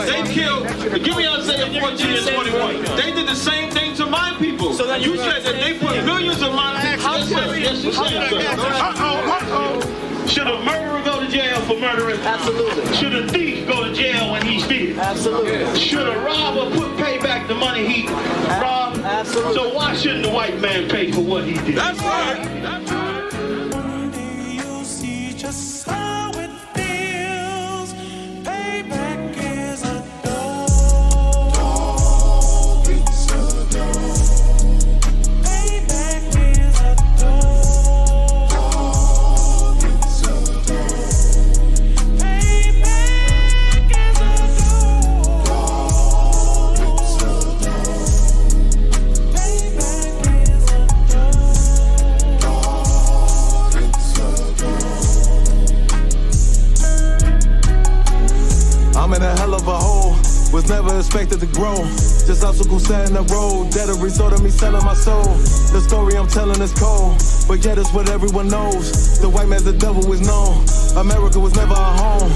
They killed, give me Isaiah 14 and 21. They did the same thing to my people. So then you said that they put millions of my people. Yes, you said, Should a murderer go to jail for murdering? Absolutely. Should a thief go to jail when he steals? Absolutely. Should a robber pay back the money he robbed? Absolutely. So why shouldn't the white man pay for what he did? That's right. That's right. One day you'll see just how it feels. Payback is a dog. Dog is a dog. Payback is a dog. Dog is a dog. Payback is a dog. Dog is a dog. Payback is a dog. I'm in a hell of a hole, was never expected to grow. Just obstacles set in the road, that a result of me selling my soul. The story I'm telling is cold, but yet it's what everyone knows. The white man's the devil is known. America was never our home,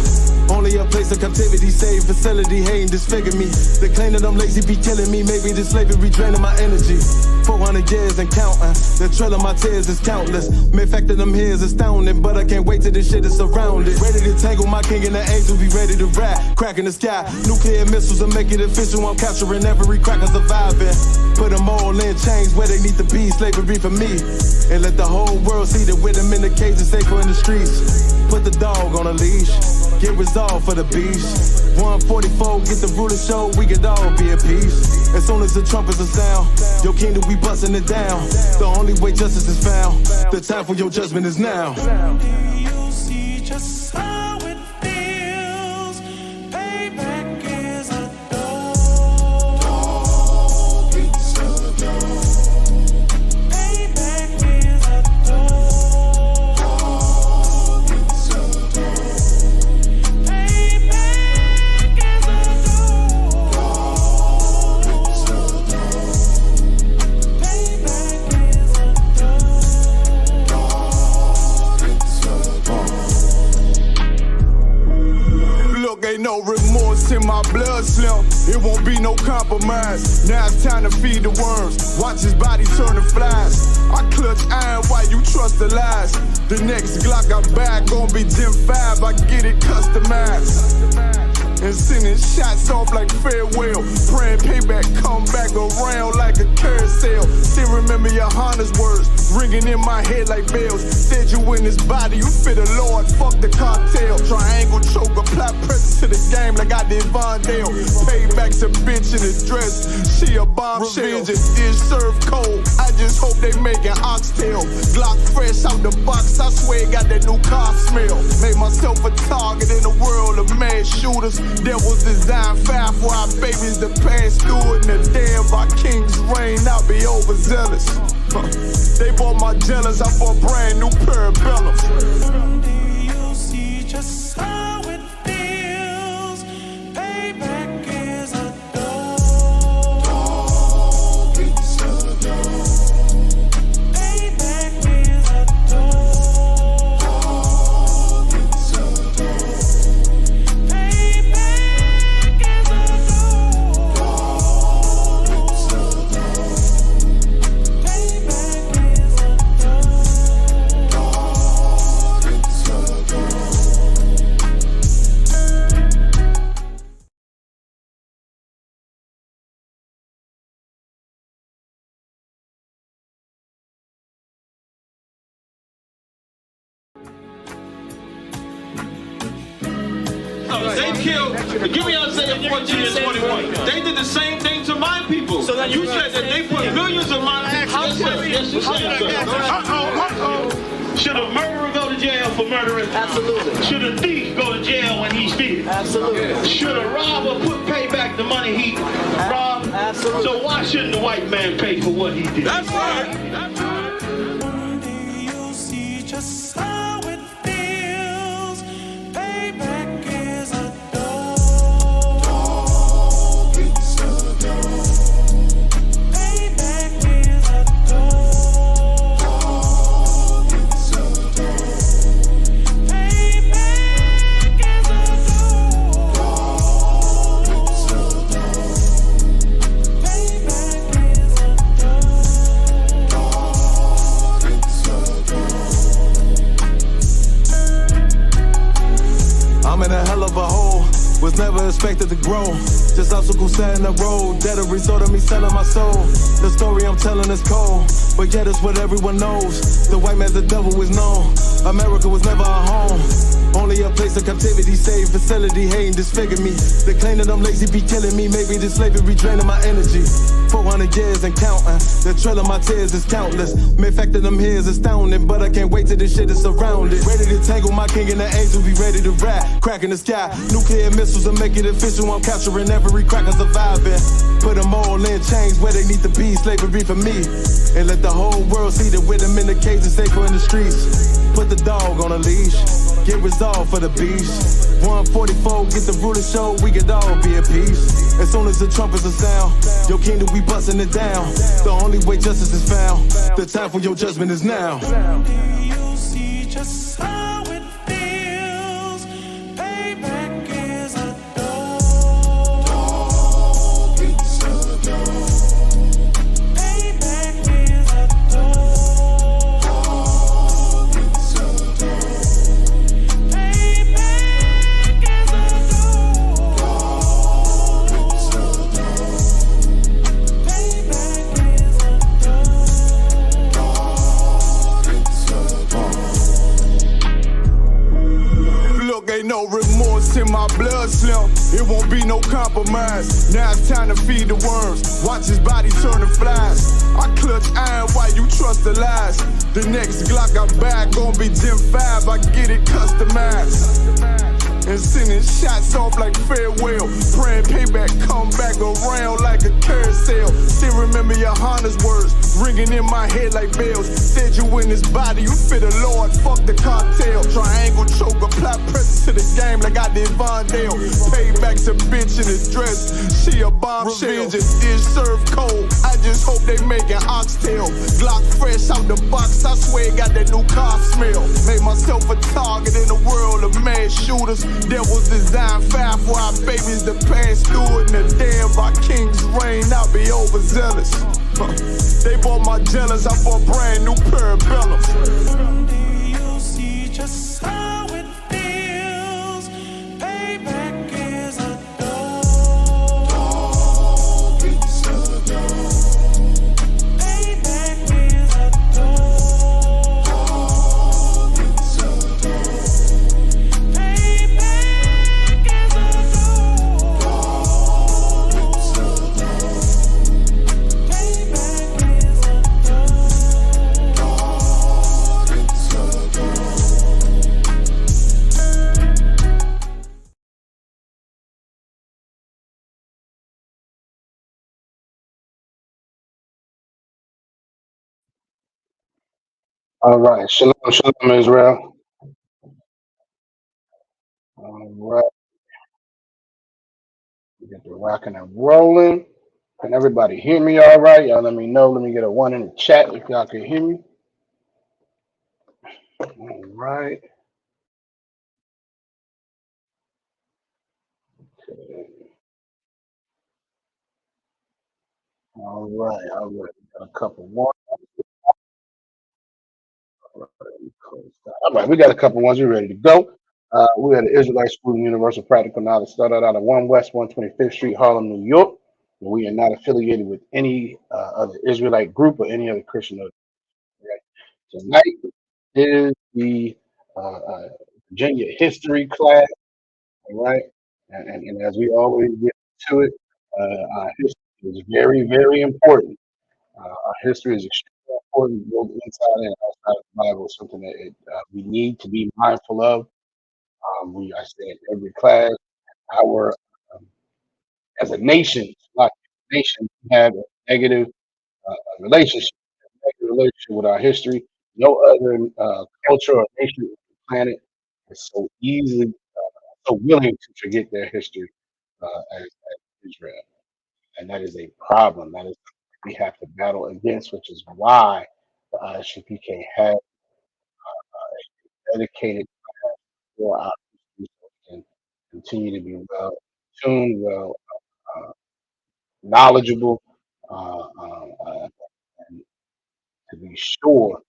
only a place of captivity, safe facility, hating, disfigure me. They claim that I'm lazy, be killing me. Maybe this slavery draining my energy. 400 years and counting, the trail of my tears is countless. Main fact that I'm here is astounding, but I can't wait till this shit is surrounded. Ready to tangle my king and the angels, be ready to rap. Cracking the sky, nuclear missiles will make it official. I'm capturing every cracker surviving. Put them all in chains where they need to be, slavery for me. And let the whole world see that with them in the cage is safer in the streets. Put the dog on a leash, get resolved for the beast. 144, get the ruler show, we could all be at peace. As soon as the trumpets are sound, your kingdom we busting it down. The only way justice is found, the time for your judgment is now. You'll see just how it feels. Payback is a dog. Dog is a dog. Payback is a dog. Dog is a dog. Payback is a dog. Dog is a dog. Payback is a Look, ain't no remorse in my blood slim. It won't be no compromise. Now it's time to feed the worms. Watch his body turn to flies. I clutch iron while you trust the lies. The next Glock I buy gon' be Gen 5. I get it customized. And sending shots off like farewell. Praying payback come back around like a carousel. Still remember your Honda's words ringing in my head like bells. Said you in this body, you fit a Lord, fuck the cocktail. Triangle choke, apply pressure to the game like I did Vondale. Payback's a bitch in a dress, she a bombshell. Revenge is served cold, I just hope they making oxtail. Glock fresh out the box, I swear it got that new car smell. Made myself a target in the world of mad shooters. That was designed fire for our babies to pass through it. And the day of our king's reign, I'll be overzealous. They bought my jealous, I bought a brand new pair of bellows. Someday you'll see just how it feels. Payback is a dog. Dog is a dog. Payback is a dog. Dog is a dog. Payback is a dog. Dog is a dog. Payback is a They killed, give me Isaiah 14 and 21. They did the same thing to my people. So you said that they put millions of my people. Yes, you said, Should a murderer go to jail for murdering? Absolutely. Should a thief go to jail when he steals? Absolutely. Should a robber pay back the money he robbed? Absolutely. So why shouldn't the white man pay for what he did? That's right. That's right. One day you'll see just how it feels. Payback is a dog. Dog is a dog. Payback is a dog. Dog is a dog. Payback is a dog. Dog I'm in a hell of a hole. Was never expected to grow. Just obstacles set in the road. That a result of me selling my soul. The story I'm telling is cold, but yet it's what everyone knows. The white man's the devil is known. America was never a home. Only a place of captivity, safe facility, hating disfigure me. They claim that I'm lazy, be killing me. Maybe this slavery draining my energy. 400 years and counting. The trail of my tears is countless. Main fact that I'm here is astounding, but I can't wait till this shit is surrounded. Ready to tangle my king and the angel, be ready to rap. Crack in the sky, nuclear missiles and make it official. I'm capturing every cracker surviving. Put them all in chains where they need to be. Slavery for me. And let the whole world see that with them in the cage and safer in the streets. Put the dog on a leash. Get resolved for the beast. 144, get the ruler show, we could all be at peace. As soon as the trumpets are sound, your kingdom we busting it down. The only way justice is found, the time for your judgment is now. You see just how it feels. Payback is a dog. It's a dog. Payback is a dog. It's a dog. Payback is a dog. It's a dog. Payback is a Look, ain't no remorse in my blood slim. It won't be no compromise. Now it's time to feed the worms. Watch his body turn to flies. I clutch iron while you trust the lies. The next Glock I buy gon' be Gen 5. I get it customized. And sending shots off like farewell. Praying payback come back around like a carousel. Still remember your Honda's words ringing in my head like bells. Said you in this body, you fit a Lord, fuck the cocktail. Triangle choke, apply pressure to the game like I did Vondale. Payback's a bitch in a dress, she a bombshell. Revenge is dish served cold, I just hope they making oxtail. Glock fresh out the box, I swear it got that new car smell. Made myself a target in a world of mad shooters. Devils design fire for our babies to pass through. In the day of our king's reign, I'll be overzealous. They bought my jealous, I bought brand new parabellums. Someday you'll see just how it feels. Payback is a dog. It's a dog. Payback is a dog. It's a dog. Payback is a dog. It's a dog. Payback is a All right. Shalom, shalom, Israel. All right. We get the rocking and rolling. Can everybody hear me all right? Y'all let me know. Let me get a one in the chat if y'all can hear me. All right. All right. All right. Got a couple more. All right. We got a couple ones. We're ready to go. We had the Israelite School of Universal Practical Knowledge started out at 1 West 125th Street, Harlem, New York. We are not affiliated with any other Israelite group or any other Christian organization. Tonight is the Virginia history class, all right? And as we always get to it, our history is very, very important. Our history is extremely important, both inside and outside of the Bible, something that we need to be mindful of. I say in every class, our as a nation, like a nation, we have a negative relationship, with our history. No other culture or nation on the planet is so easily, so willing to forget their history as Israel, and that is a problem. That is something we have to battle against, which is why the ISUPK has dedicated for our history so we can continue to be well tuned, well uh, knowledgeable, and to be sure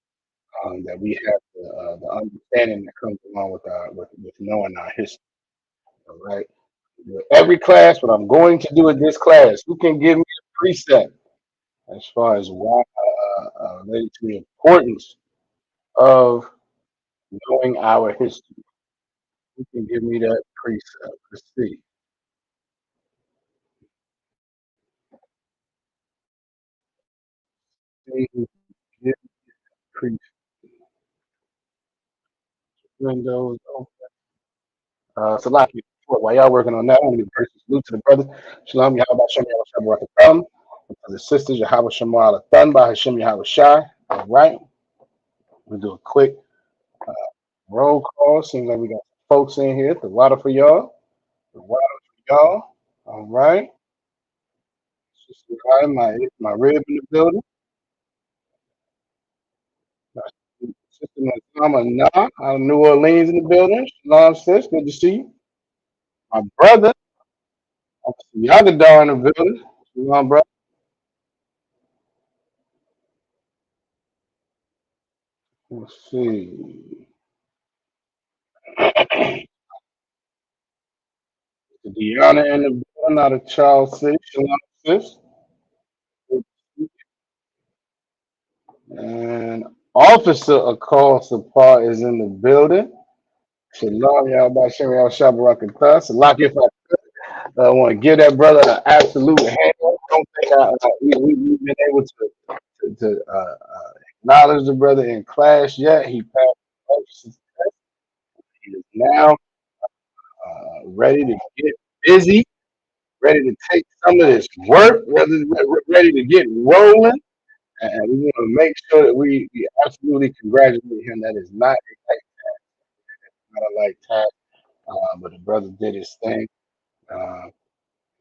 that we have the understanding that comes along with with knowing our history. All right. Every class, what I'm going to do in this class, who can give me a precept as far as why related to the importance of knowing our history? Who can give me that precept? Let's see. See who can give precept. Windows open. So like while y'all working on that, I'm gonna give a personal salute to the brothers. Shalom, Yahweh Shem Yahweh Shai Barak Atam. To the sisters, Yahweh Shema Ala Thun by Hashem Yahweh Shai. All right. We'll do a quick roll call. Seems like we got folks in here. The water for y'all. The water for y'all. All right. Sister Ryan, my rib in the building. My sister Mama Nah out of New Orleans in the building. Shalom, sis. Good to see you. My brother, Yagadar in the building. Shalom, brother. Let's see. Deanna in the building out of Charles City. Shalom, sis. And Officer Akal Sapar is in the building. Shalom, y'all. By Shem, y'all. Shabbat. Salak, if I want to give that brother an absolute hand. I don't think we've been able to acknowledge the brother in class yet. He passed the officer test. He is now ready to get busy, ready to take some of this work, ready to get rolling. And we want to make sure that we absolutely congratulate him. That is not a light, not a light task, but the brother did his thing. He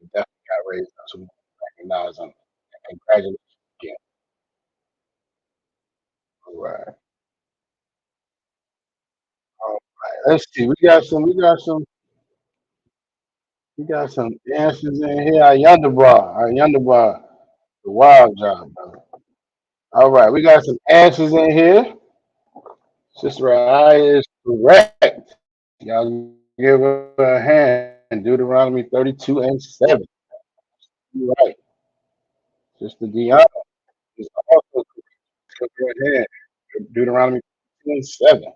definitely got raised up, so we recognize him. And congratulations again. All right. All right. Let's see. We got some answers in here. Our Yonder bar, the wild job, brother. All right, we got some answers in here. Sister I is correct. Y'all give her a hand. Deuteronomy 32 and 7. You're right. Sister Deanna is also correct. Give her a hand. Deuteronomy 32 and 7.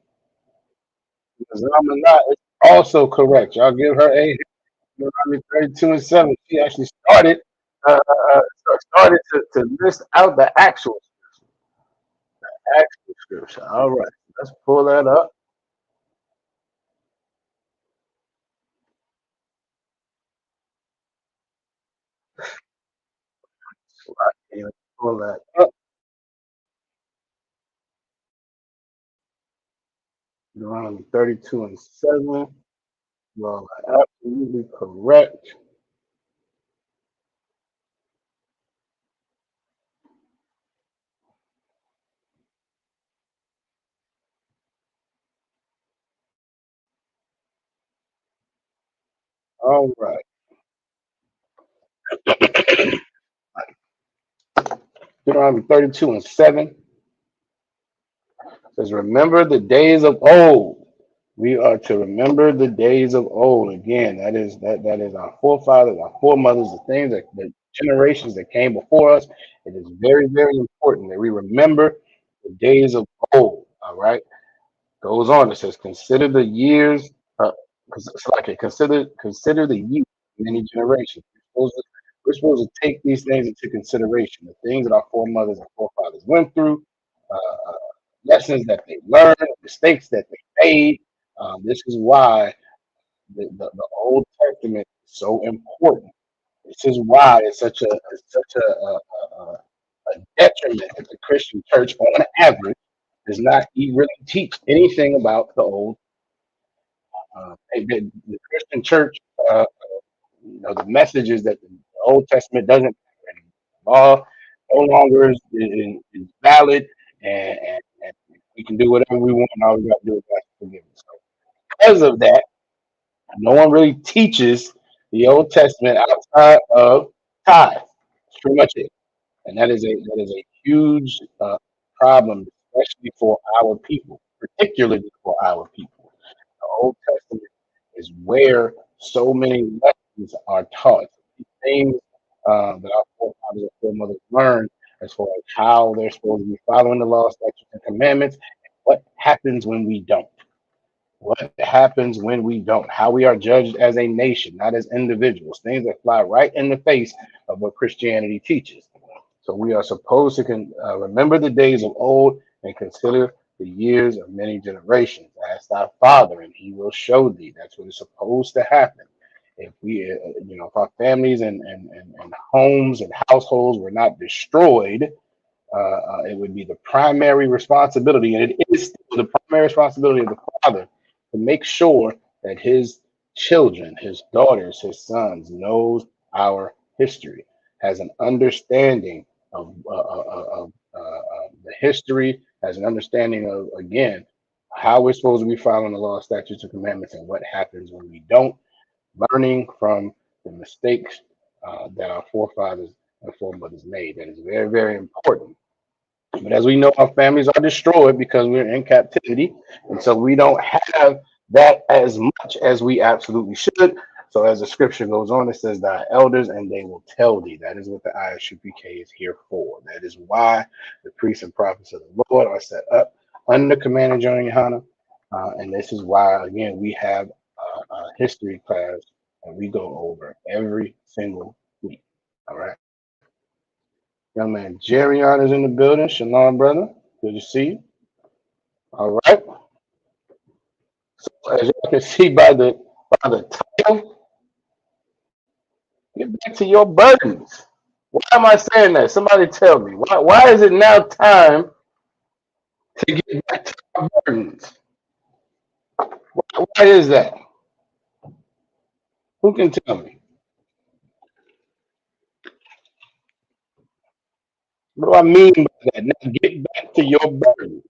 Zamanah is also correct. Y'all give her a hand. Deuteronomy 32 and 7. She actually started to list out the actual scripture. All right. Let's pull that up. Let's pull that up. Deuteronomy 32 and 7. You all are absolutely correct. All right. Deuteronomy 32 and 7 says, remember the days of old. We are to remember the days of old. Again, that is our forefathers, our foremothers, the things that the generations that came before us. It is very, very important that we remember the days of old. All right. Goes on. It says, consider the years. It's like it. Consider the youth of many generations. We're supposed to take these things into consideration. The things that our foremothers and forefathers went through, lessons that they learned, mistakes that they made. This is why the Old Testament is so important. This is why it's such a detriment that the Christian church, on average, does not really teach anything about the old. The Christian church, the messages that the Old Testament doesn't. Law no longer is valid, and we can do whatever we want. And all we got to do is ask for forgiveness. So because of that, no one really teaches the Old Testament outside of tithe. That's pretty much it, and that is a huge problem, especially for our people, particularly for our people. The Old Testament is where So many lessons are taught. Things that our forefathers and foremothers learned as far as how they're supposed to be following the law, statutes, and commandments. What happens when we don't? What happens when we don't? How we are judged as a nation, not as individuals. Things that fly right in the face of what Christianity teaches. So we are supposed to remember the days of old and consider the years of many generations. Ask thy father, and he will show thee. That's what is supposed to happen. If we, if our families and homes and households were not destroyed, it would be the primary responsibility, and it is still the primary responsibility of the father to make sure that his children, his daughters, his sons knows our history, has an understanding of the history, has an understanding of, again, how we're supposed to be following the law, statutes, and commandments, and what happens when we don't, learning from the mistakes that our forefathers and foremothers made. That is very, very important. But as we know, our families are destroyed because we're in captivity. And so we don't have that as much as we absolutely should. So as the scripture goes on, it says, thy elders, and they will tell thee. That is what the ISUPK is here for. That is why the priests and prophets of the Lord are set up under Commander John Yohana. And this is why, again, we have a history class and we go over every single week. All right. Young man Jerion is in the building. Shalom, brother. Good to see you. All right. So as you can see by the title, get back to your burdens. Why am I saying that? Somebody tell me. Why is it now time to get back to our burdens? Why is that? Who can tell me? What do I mean by that? Now get back to your burdens.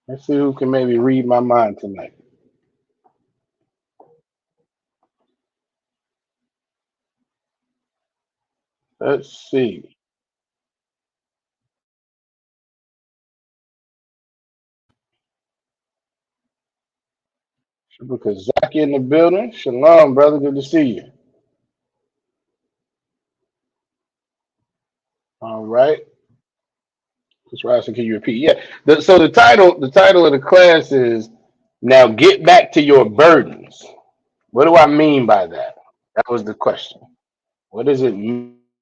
Let's see who can maybe read my mind tonight. Let's see. Zaki in the building. Shalom, brother. Good to see you. All right. That's right. So can you repeat? Yeah. So the title of the class is now get back to your burdens. What do I mean by that? That was the question. What is it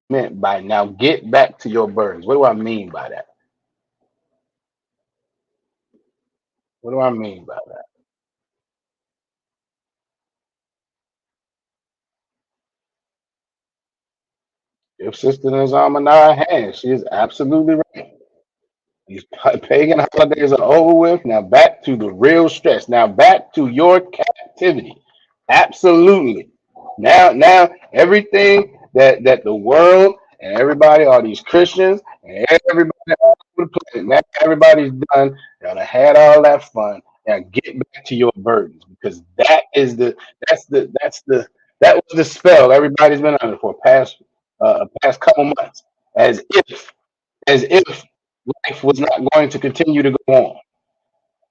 meant by now get back to your burdens? What do I mean by that? What do I mean by that? If Sister Nazama Nara has, she is absolutely right. These pagan holidays are over with. Now back to the real stress. Now back to your captivity. Absolutely. Now everything that the world and everybody, all these Christians and everybody all over the planet, now everybody's done. Now they had all that fun. Now get back to your burdens because that was the spell everybody's been under for past couple months. As if life was not going to continue to go on.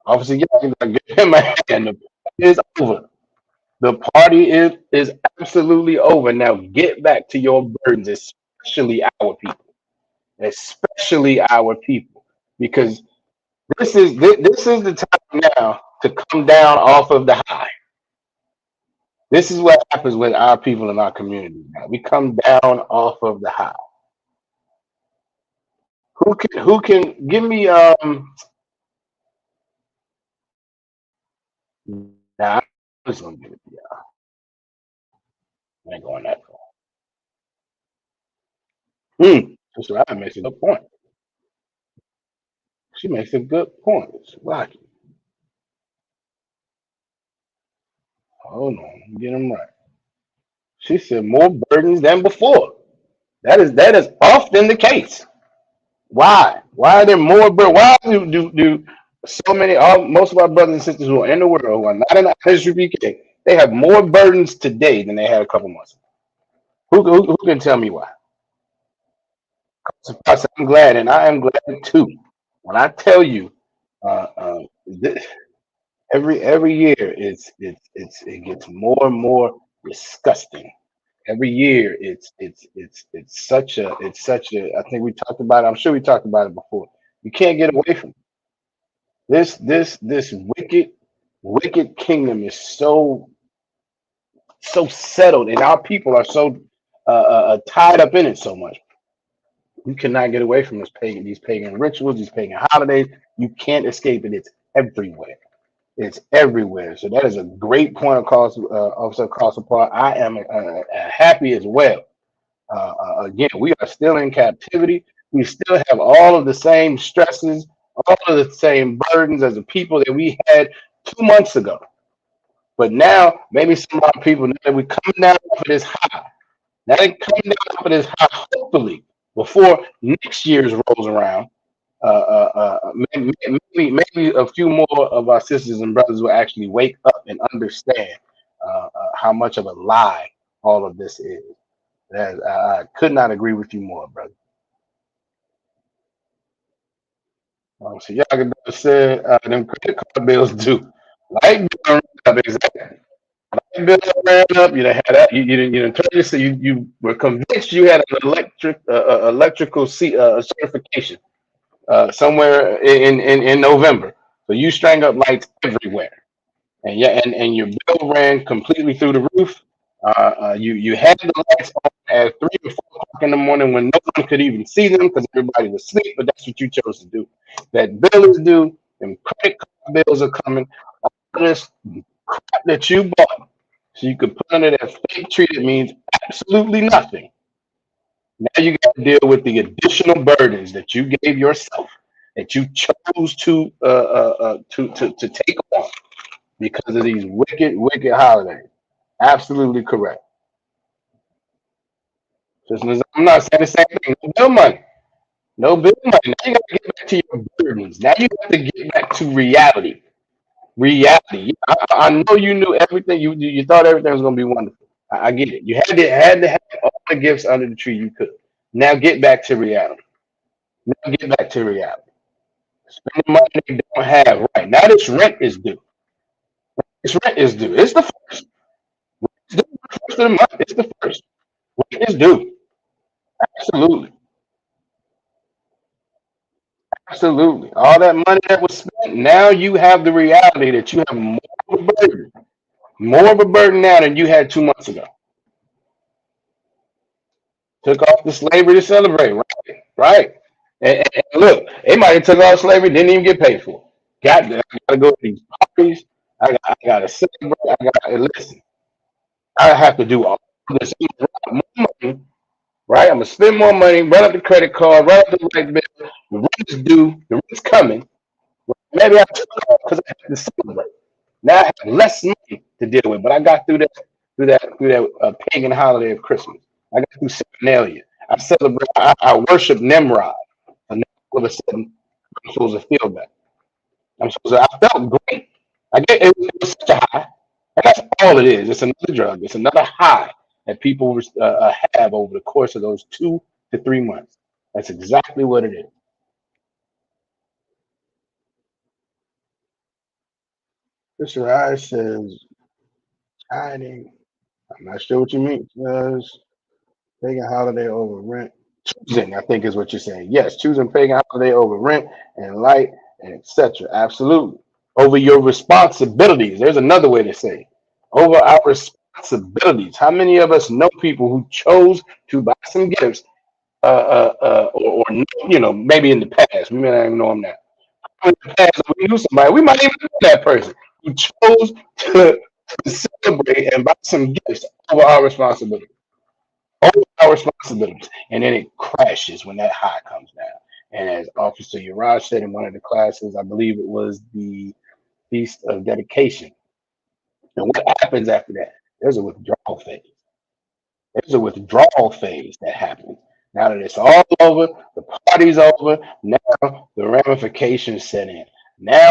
Obviously, yeah, you gotta give him a hand. The party is over. The party is absolutely over. Now get back to your burdens, especially our people. Especially our people. Because this is the time now to come down off of the high. This is what happens with our people in our community now. We come down off of the high. Who can give me now I'm just gonna give it to you. I ain't going that far. Sister Ryan makes a good point. She makes a good point. Rocky. Hold on, get him right. She said more burdens than before. That is often the case. Why? Why are there more burdens? Why do so many most of our brothers and sisters who are in the world who are not in the ISUPK, they have more burdens today than they had a couple months ago. Who can tell me why? So I'm glad, and I am glad too. When I tell you, this, Every year it gets more and more disgusting. Every year it's such a I think we talked about it. I'm sure we talked about it before. You can't get away from it. This wicked kingdom is so settled, and our people are so tied up in it so much. You cannot get away from these pagan rituals, these pagan holidays. You can't escape it. It's everywhere. It's everywhere. So that is a great point of cause, Officer Cross apart. I am happy as well. Again, we are still in captivity. We still have all of the same stresses, all of the same burdens as the people that we had 2 months ago. But now, maybe some of our people, now that we're coming down off of this high, now they're coming down off of this high, hopefully, before next year's rolls around. Maybe a few more of our sisters and brothers will actually wake up and understand how much of a lie all of this is. I could not agree with you more, brother. So y'all can say them credit card bills due. Light bill ran up, exactly. Light bill ran up. You done had that. You done told you so you were convinced you had an electrical certification somewhere in November. So you strang up lights everywhere, and yeah, and your bill ran completely through the roof. You had the lights on at 3 or 4 o'clock in the morning when no one could even see them because everybody was asleep. But that's what you chose to do. That bill is due, and credit card bills are coming. All this crap that you bought, so you could put under that fake tree that means absolutely nothing. Now you got to deal with the additional burdens that you gave yourself, that you chose to take on because of these wicked holidays. Absolutely correct. I'm not saying the same thing. No bill money. No bill money. Now you got to get back to your burdens. Now you have to get back to reality. Reality. I know you knew everything. You thought everything was going to be wonderful. I get it. You had to have all the gifts under the tree you could. Now get back to reality. Now get back to reality. Spend the money they don't have. Right now, this rent is due. This rent is due. It's the first. It's due the first of the month. It's the first. Rent is due. Absolutely. Absolutely. All that money that was spent, now you have the reality that you have more of a burden. More of a burden now than you had 2 months ago. Took off the slavery to celebrate, right? Right. And look, they might have took off slavery, didn't even get paid for it. I gotta go to these parties. I gotta celebrate. I gotta listen. I have to do all this. I'm gonna run up more money, right? I'm gonna spend more money, run up the credit card, run up the light bill. The rent is due. The rent's coming. Maybe I took off because I had to celebrate. Now I have less money to deal with, but I got through that pagan holiday of Christmas. I got through Saturnalia. I celebrate. I worship Nimrod, and then all of a sudden I'm supposed to feel better. I felt great. It was such a high, and that's all it is. It's another drug. It's another high that people have over the course of those 2 to 3 months. That's exactly what it is. Mr. Rice says, hiding. I'm not sure what you mean. Pagan holiday over rent. Choosing, I think, is what you're saying. Yes, choosing pagan holiday over rent and light and etc. Absolutely. Over your responsibilities. There's another way to say it. Over our responsibilities. How many of us know people who chose to buy some gifts, or maybe in the past, we may not even know them now. In the past, we knew somebody, we might even know that person who chose to celebrate and buy some gifts over our responsibility. Over our responsibilities. And then it crashes when that high comes down. And as Officer Uraj said in one of the classes, I believe it was the Feast of Dedication. And what happens after that? There's a withdrawal phase. There's a withdrawal phase that happens. Now that it's all over, the party's over, now the ramifications set in. Now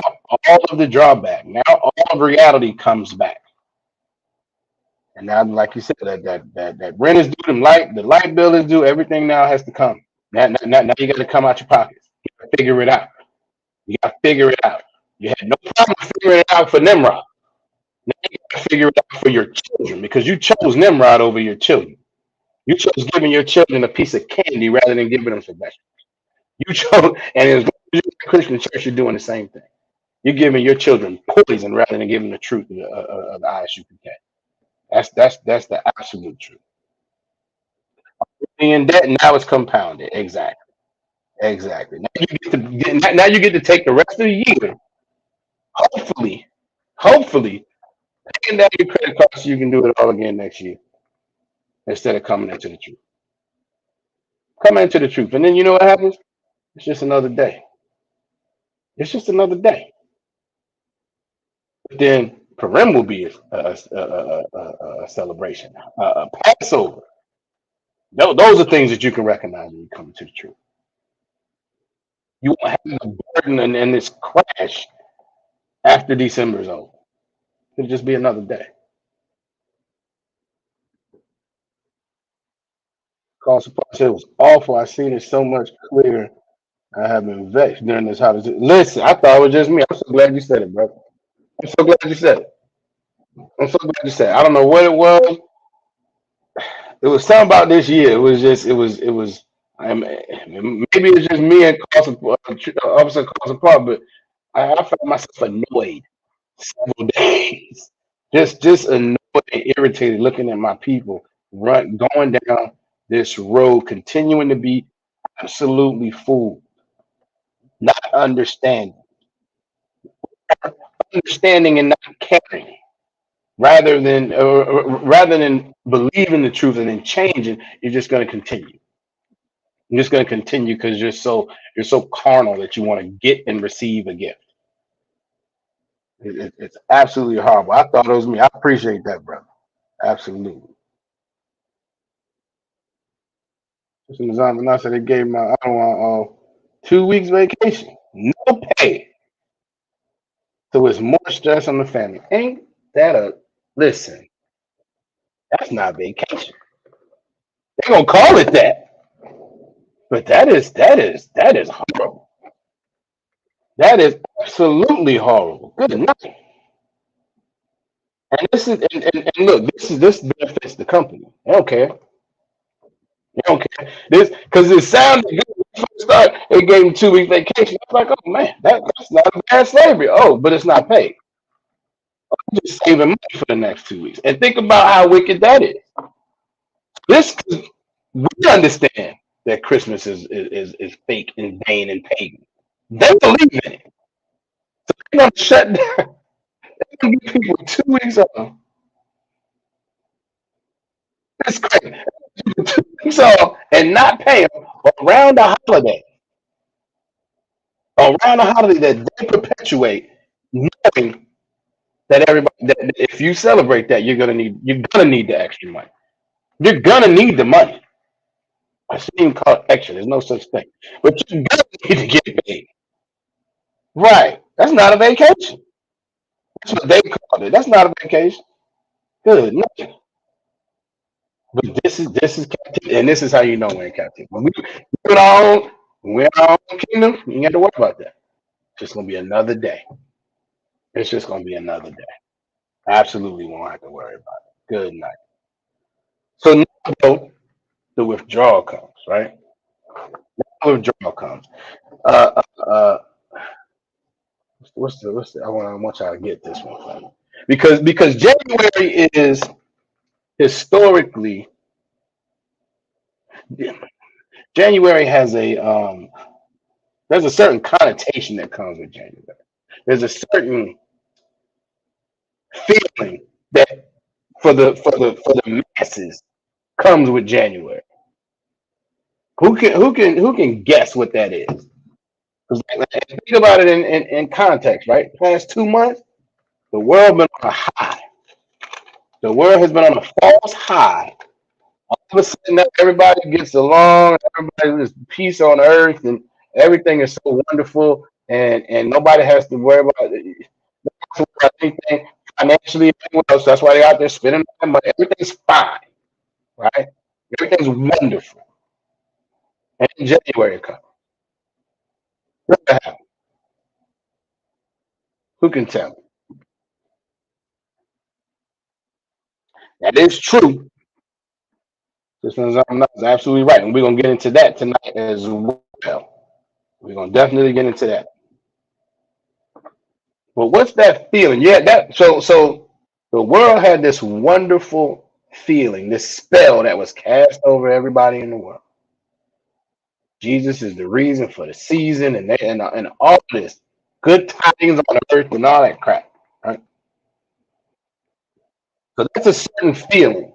all of the drawback, now all of reality comes back. And now, like you said, that rent is due, the light bill is due, everything now has to come. Now you got to come out your pockets. You got to figure it out. You got to figure it out. You had no problem figuring it out for Nimrod. Now you got to figure it out for your children because you chose Nimrod over your children. You chose giving your children a piece of candy rather than giving them some vegetables. You chose, and as long as you're in a Christian church, you're doing the same thing. You're giving your children poison rather than giving the truth of the ISUPK. That's the absolute truth. And that now it's compounded. Exactly. Exactly. Now you get to take the rest of the year, hopefully, hopefully, paying down your credit card so you can do it all again next year instead of coming into the truth. Come into the truth. And then you know what happens? It's just another day. It's just another day. But then Purim will be a celebration, a Passover. Those are things that you can recognize when you come into the truth. You won't have the burden and this crash after December is over. It'll just be another day. Call support said it was awful. I seen it so much clearer. I have been vexed during this holiday. Listen, I thought it was just me. I'm so glad you said it, brother. I'm so glad you said it. I'm so glad you said it. I don't know what it was. It was something about this year. It was just, it was. Maybe it's just me and Officer Carson support, but I found myself annoyed several days. Just annoyed and irritated looking at my people going down this road, continuing to be absolutely fooled, not understanding and not caring, rather than believing the truth and then changing. You're just going to continue. You're just going to continue because you're so carnal that you want to get and receive a gift. It's absolutely horrible. I thought it was me. I appreciate that, brother. Absolutely. Just an example, I said they gave my other one 2 weeks vacation, no pay. So it's more stress on the family. Ain't that a listen? That's not vacation. They're gonna call it that, but that is horrible. That is absolutely horrible. Good night. And this is and look, this benefits the company. They don't care. They don't care. This because it sounded good when we first started. They gave him 2 weeks vacation. I was like, oh man, that's not bad slavery. Oh, but it's not paid. I'm just saving money for the next 2 weeks. And think about how wicked that is. This we understand that Christmas is fake and vain and pagan. They believe in it. They're gonna shut down. They're gonna give people 2 weeks off. That's crazy. 2 weeks off and not pay them around the holiday. Around the holiday that they perpetuate, knowing that everybody that if you celebrate that, you're gonna need the extra money. You're gonna need the money. I shouldn't even call it extra. There's no such thing. But you're gonna need to get paid. Right. That's not a vacation. That's what they called it. That's not a vacation. Good. Nothing. But this is captivity, and this is how you know we're in captivity. When we're in our own kingdom, you ain't got to worry about that. It's just gonna be another day. It's just gonna be another day. Absolutely won't have to worry about it. Good night. So now though, the withdrawal comes, right? The withdrawal comes. Uh, uh, what's the I want y'all to get this one from me. Because January is historically January has there's a certain connotation that comes with January. There's a certain feeling that for the masses comes with January. Who can guess what that is? 'Cause, think about it in context, right? Past 2 months, the world been on a high. The world has been on a false high. All of a sudden, now everybody gets along. Everybody is peace on earth, and everything is so wonderful, and nobody has to worry about anything financially. Anyone else. That's why they're out there spending their money. Everything's fine, right? Everything's wonderful. And in January comes. What happened? Who can tell me? That is true. This one's absolutely right, and we're gonna get into that tonight as well. We're gonna definitely get into that. But what's that feeling? Yeah, that so the world had this wonderful feeling, this spell that was cast over everybody in the world. Jesus is the reason for the season and all this good tidings on earth and all that crap. Right? So that's a certain feeling.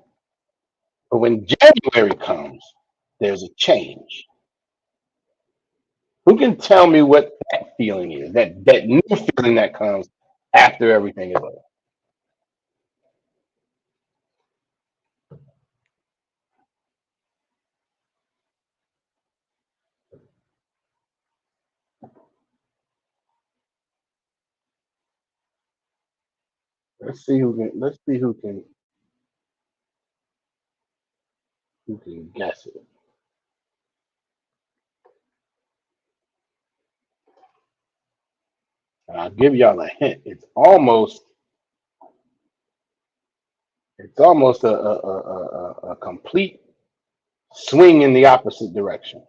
But when January comes, there's a change. Who can tell me what that feeling is? That new feeling that comes after everything is over. Let's see who can guess it. And I'll give y'all a hint. It's almost a complete swing in the opposite direction.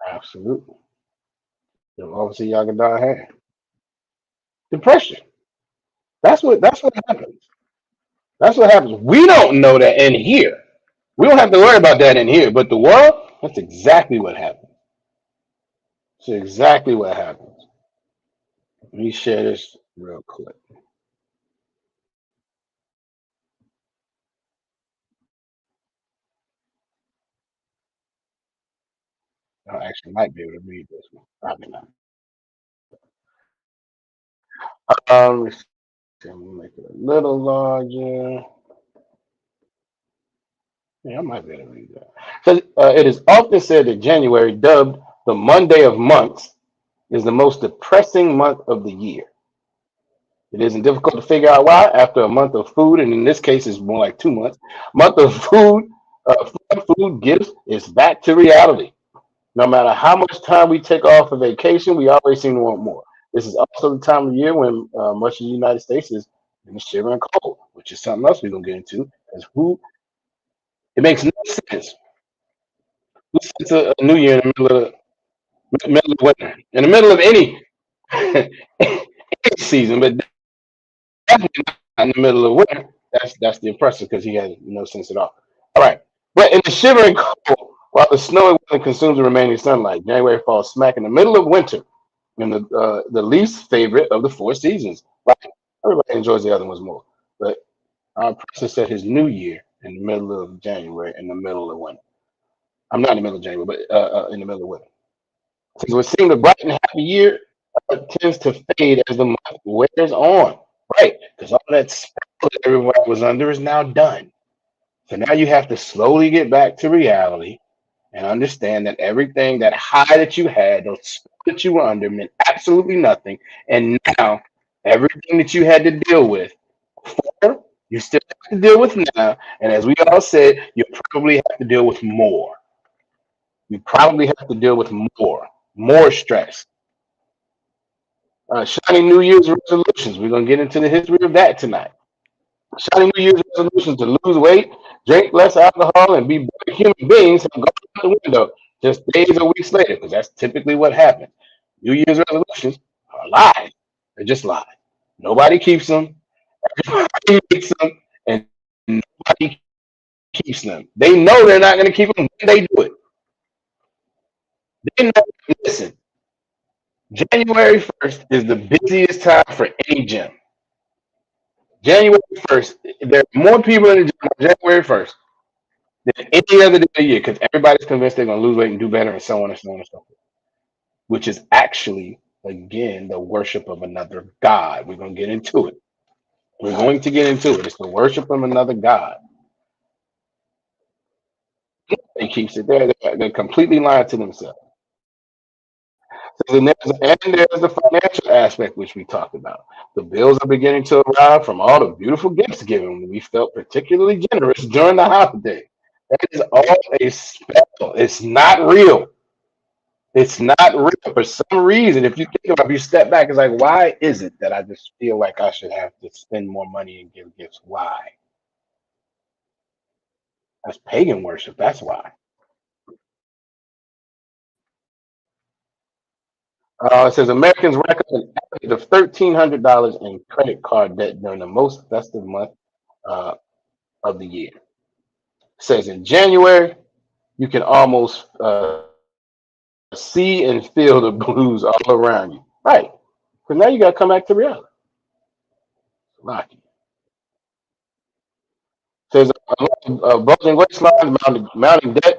Absolutely. Obviously, y'all can die hand. Depression. That's what happens. That's what happens. We don't know that in here. We don't have to worry about that in here. But the world, that's exactly what happens. It's exactly what happens. Let me share this real quick. I actually might be able to read this one. Probably not. Let's see. I'm gonna make it a little larger. Yeah, I might be able to read that. So it is often said that January, dubbed the Monday of months, is the most depressing month of the year. It isn't difficult to figure out why. After a month of food, and in this case, it's more like 2 months. Month of food gifts is back to reality. No matter how much time we take off for vacation, we always seem to want more. This is also the time of year when much of the United States is in the shivering cold, which is something else we're gonna get into. Because who it makes no sense. Who sets a new year in the middle of winter, in the middle of any, any season, but definitely not in the middle of winter. That's the impressor because he has no sense at all. All right, but in the shivering cold, while the snowy weather consumes the remaining sunlight, January falls smack in the middle of winter, and the least favorite of the four seasons. Right, everybody enjoys the other ones more, but our person set his new year in the middle of January, in the middle of winter. I'm not in the middle of January, but in the middle of winter. So it would seem the bright and happy year tends to fade as the month wears on. Right, because all that spell that everyone was under is now done. So now you have to slowly get back to reality and understand that everything, that high that you had, those spells that you were under, meant absolutely nothing. And now everything that you had to deal with before, you still have to deal with now. And as we all said, you probably have to deal with more. You probably have to deal with more stress. Shiny New Year's resolutions. We're going to get into the history of that tonight. Shiny New Year's resolutions to lose weight, drink less alcohol, and be better human beings have gone out the window just days or weeks later, because that's typically what happens. New Year's resolutions are lies. They're just lies. Nobody keeps them. Everybody makes them, and nobody keeps them. They know they're not going to keep them when they do it. They know. Listen, January 1st is the busiest time for any gym. January 1st, there are more people in the gym on January 1st than any other day of the year because everybody's convinced they're going to lose weight and do better and so on and so on and so forth, which is actually, again, the worship of another God. We're going to get into it. We're going to get into it. It's the worship of another God. They keeps it there. They're completely lying to themselves. And there's the financial aspect, which we talked about. The bills are beginning to arrive from all the beautiful gifts given. We felt particularly generous during the holiday. That is all a spell. It's not real. It's not real for some reason. If you think about it, if you step back, it's like, why is it that I just feel like I should have to spend more money and give gifts? Why? That's pagan worship. That's why. It says Americans rack up an average of $1,300 in credit card debt during the most festive month uh, of the year. It says in January, you can almost see and feel the blues all around you. Right. Because now you got to come back to reality. Rocky. Says bulging waistlines, mounting debt,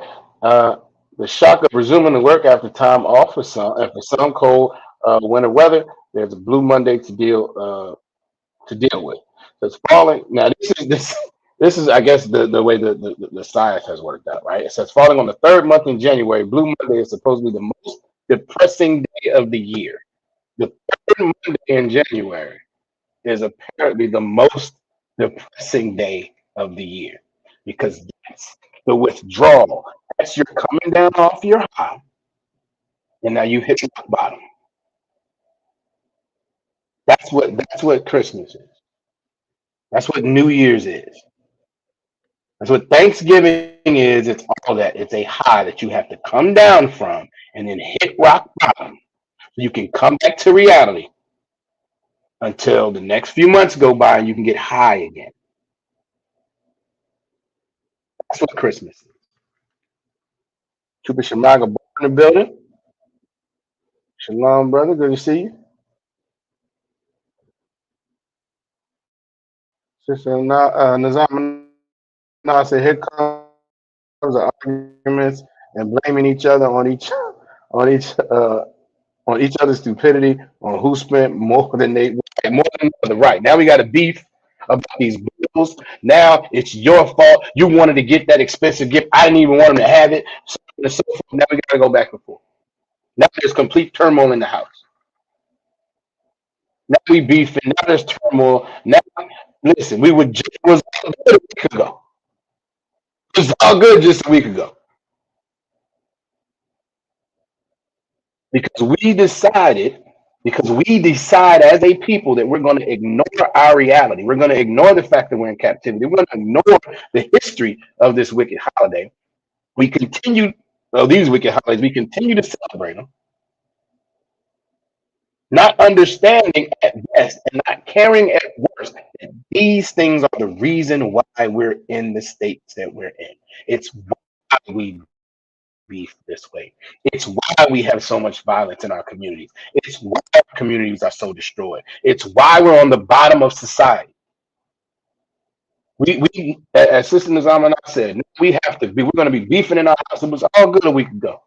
the shock of resuming to work after time off for some cold winter weather. There's a blue Monday to deal with. So it's falling. Now this is I guess the way the science has worked out, right? It says falling on the third month in January. Blue Monday is supposedly the most depressing day of the year. The third Monday in January is apparently the most depressing day of the year because that's the withdrawal. That's you're coming down off your high, and now you hit the bottom. That's what Christmas is. That's what New Year's is. That's what Thanksgiving is. It's all that. It's a high that you have to come down from and then hit rock bottom so you can come back to reality until the next few months go by and you can get high again. That's what Christmas is. Chupa Shamaga in the building. Shalom, brother. Good to see you. Sister Nazam said, here comes the arguments and blaming each other on each on each other's stupidity, on who spent more than the right. Now we got a beef about these bills. Now it's your fault. You wanted to get that expensive gift. I didn't even want him to have it. So on and so forth. Now we got to go back and forth. Now there's complete turmoil in the house. Now we beefing. Now there's turmoil. Now, listen, it was all good a week ago. It was all good just a week ago because we decide as a people that we're going to ignore our reality. We're going to ignore the fact that we're in captivity. We're going to ignore the history of this wicked holiday. We continue, these wicked holidays, we continue to celebrate them, not understanding at best and not caring at worst that these things are the reason why we're in the states that we're in. It's why we beef this way. It's why we have so much violence in our communities. It's why our communities are so destroyed. It's why we're on the bottom of society. We as Sister Nizamana said, we're going to be beefing in our house. It was all good a week ago.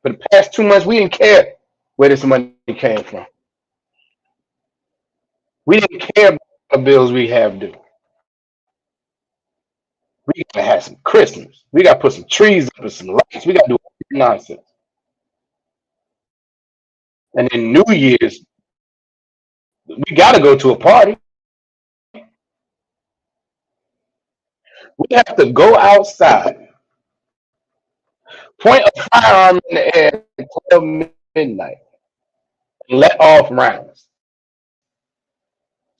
For the past 2 months, we didn't care where this money came from. We didn't care about the bills we have due. We gotta have some Christmas. We gotta put some trees up and some lights. We gotta do all this nonsense. And then New Year's, we gotta go to a party. We have to go outside, point a firearm in the air at 12 midnight, and let off rounds.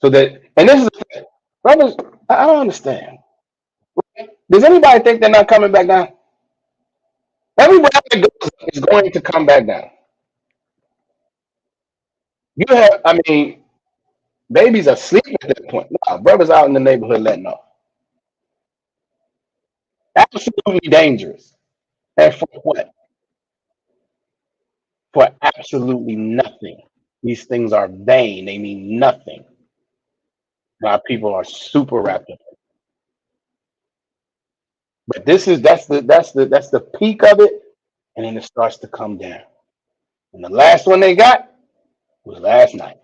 So that, and this is the thing, brothers, I don't understand. Does anybody think they're not coming back down? Everybody that goes up is going to come back down. I mean, babies are asleep at that point. No, brothers out in the neighborhood letting off. Absolutely dangerous. And for what? For absolutely nothing. These things are vain. They mean nothing. Our people are super wrapped up. But that's the peak of it, and then it starts to come down. And the last one they got was last night.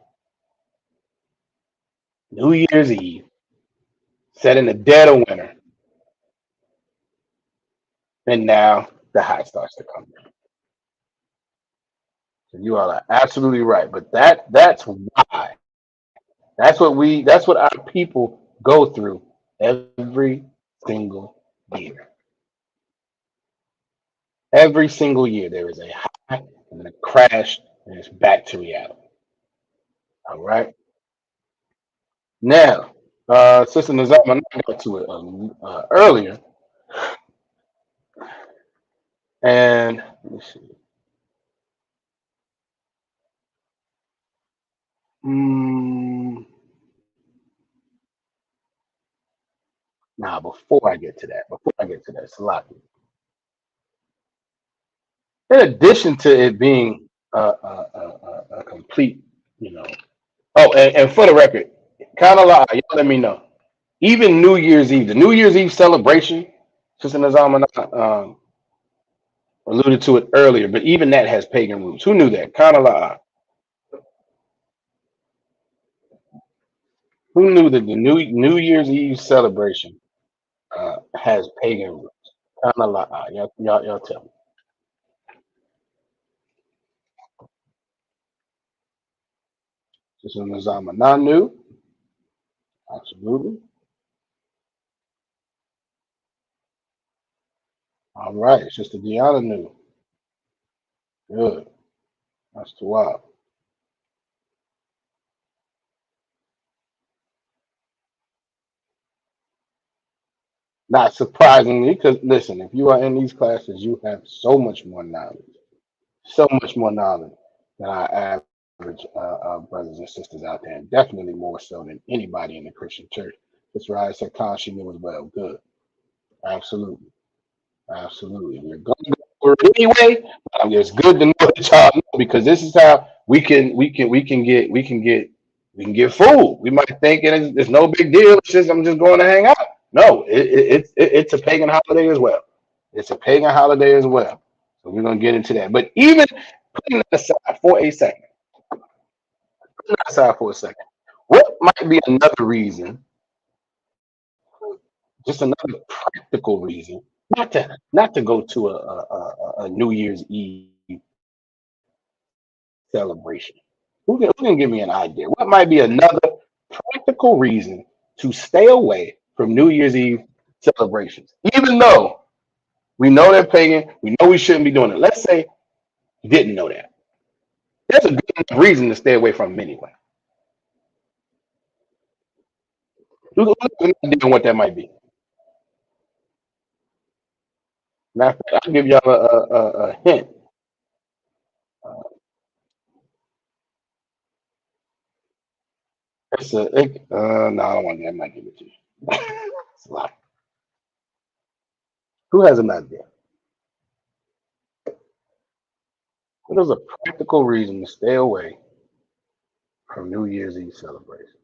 New Year's Eve. Set in the dead of winter. And now the high starts to come down. So you all are absolutely right. But that's why. That's what our people go through every single year. Every single year there is a high and then a crash, and it's back to reality. All right. Now, Sister Nazama, I got to it earlier, and let me see. Mm, before I get to that, Salaki. In addition to it being a complete, you know. Oh, and for the record, kind of like y'all let me know. Even New Year's Eve, the New Year's Eve celebration, Sister Nazama alluded to it earlier, but even that has pagan roots. Who knew that? Kind of like who knew that the New Year's Eve celebration has pagan roots? Kind of like y'all tell me. Sister Nazama not new, absolutely. All right, Sister Deanna knew. Good. That's too wild. Not surprisingly, because listen, if you are in these classes, you have so much more knowledge than our average brothers and sisters out there, and definitely more so than anybody in the Christian church. That's right. I said, Khan, she knew as well. Good. Absolutely. Absolutely. We're going to go over it anyway. It's good to know that y'all know because this is how we can get fooled. We might think it's no big deal. It's just I'm just going to hang out. No, it's a pagan holiday as well. It's a pagan holiday as well. So we're gonna get into that. But even putting that aside for a second, putting that aside for a second, what might be another reason, just another practical reason, not to go to a New Year's Eve celebration? Who can give me an idea? What might be another practical reason to stay away from New Year's Eve celebrations, even though we know they're pagan, we know we shouldn't be doing it. Let's say you didn't know that. There's a good enough reason to stay away from them anyway. Who has an idea what that might be? Matter of fact, I'll give y'all a hint. No, I don't want that. I might give it to you. It's a lot. Who has an idea? What is a practical reason to stay away from New Year's Eve celebration?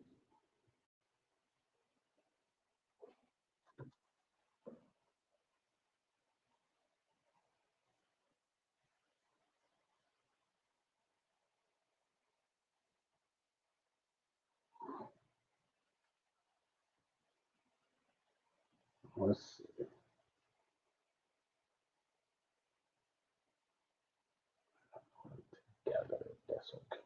Let's gather. That's okay.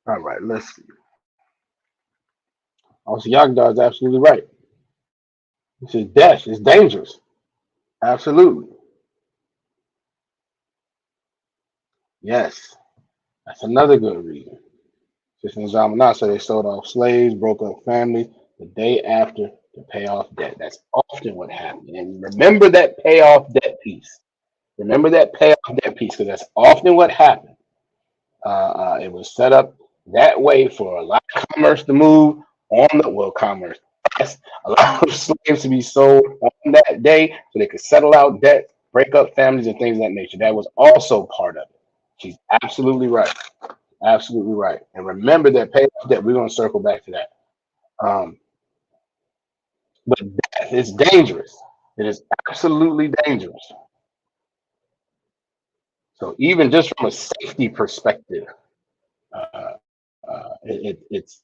All right, let's see. Also, Yagdar is absolutely right. This is death. It's dangerous. Absolutely. Yes. That's another good reason. Just in Zamanan, so they sold off slaves, broke up families the day after to pay off debt. That's often what happened. And remember that payoff debt piece. Remember that payoff debt piece because that's often what happened. It was set up that way for a lot of commerce to move on the commerce. Yes, a lot of slaves to be sold on that day so they could settle out debt, break up families, and things of that nature. That was also part of it. She's absolutely right. Absolutely right. And remember that payoff debt. We're going to circle back to that. Um, but death is dangerous. It is absolutely dangerous. So even just from a safety perspective, uh, it's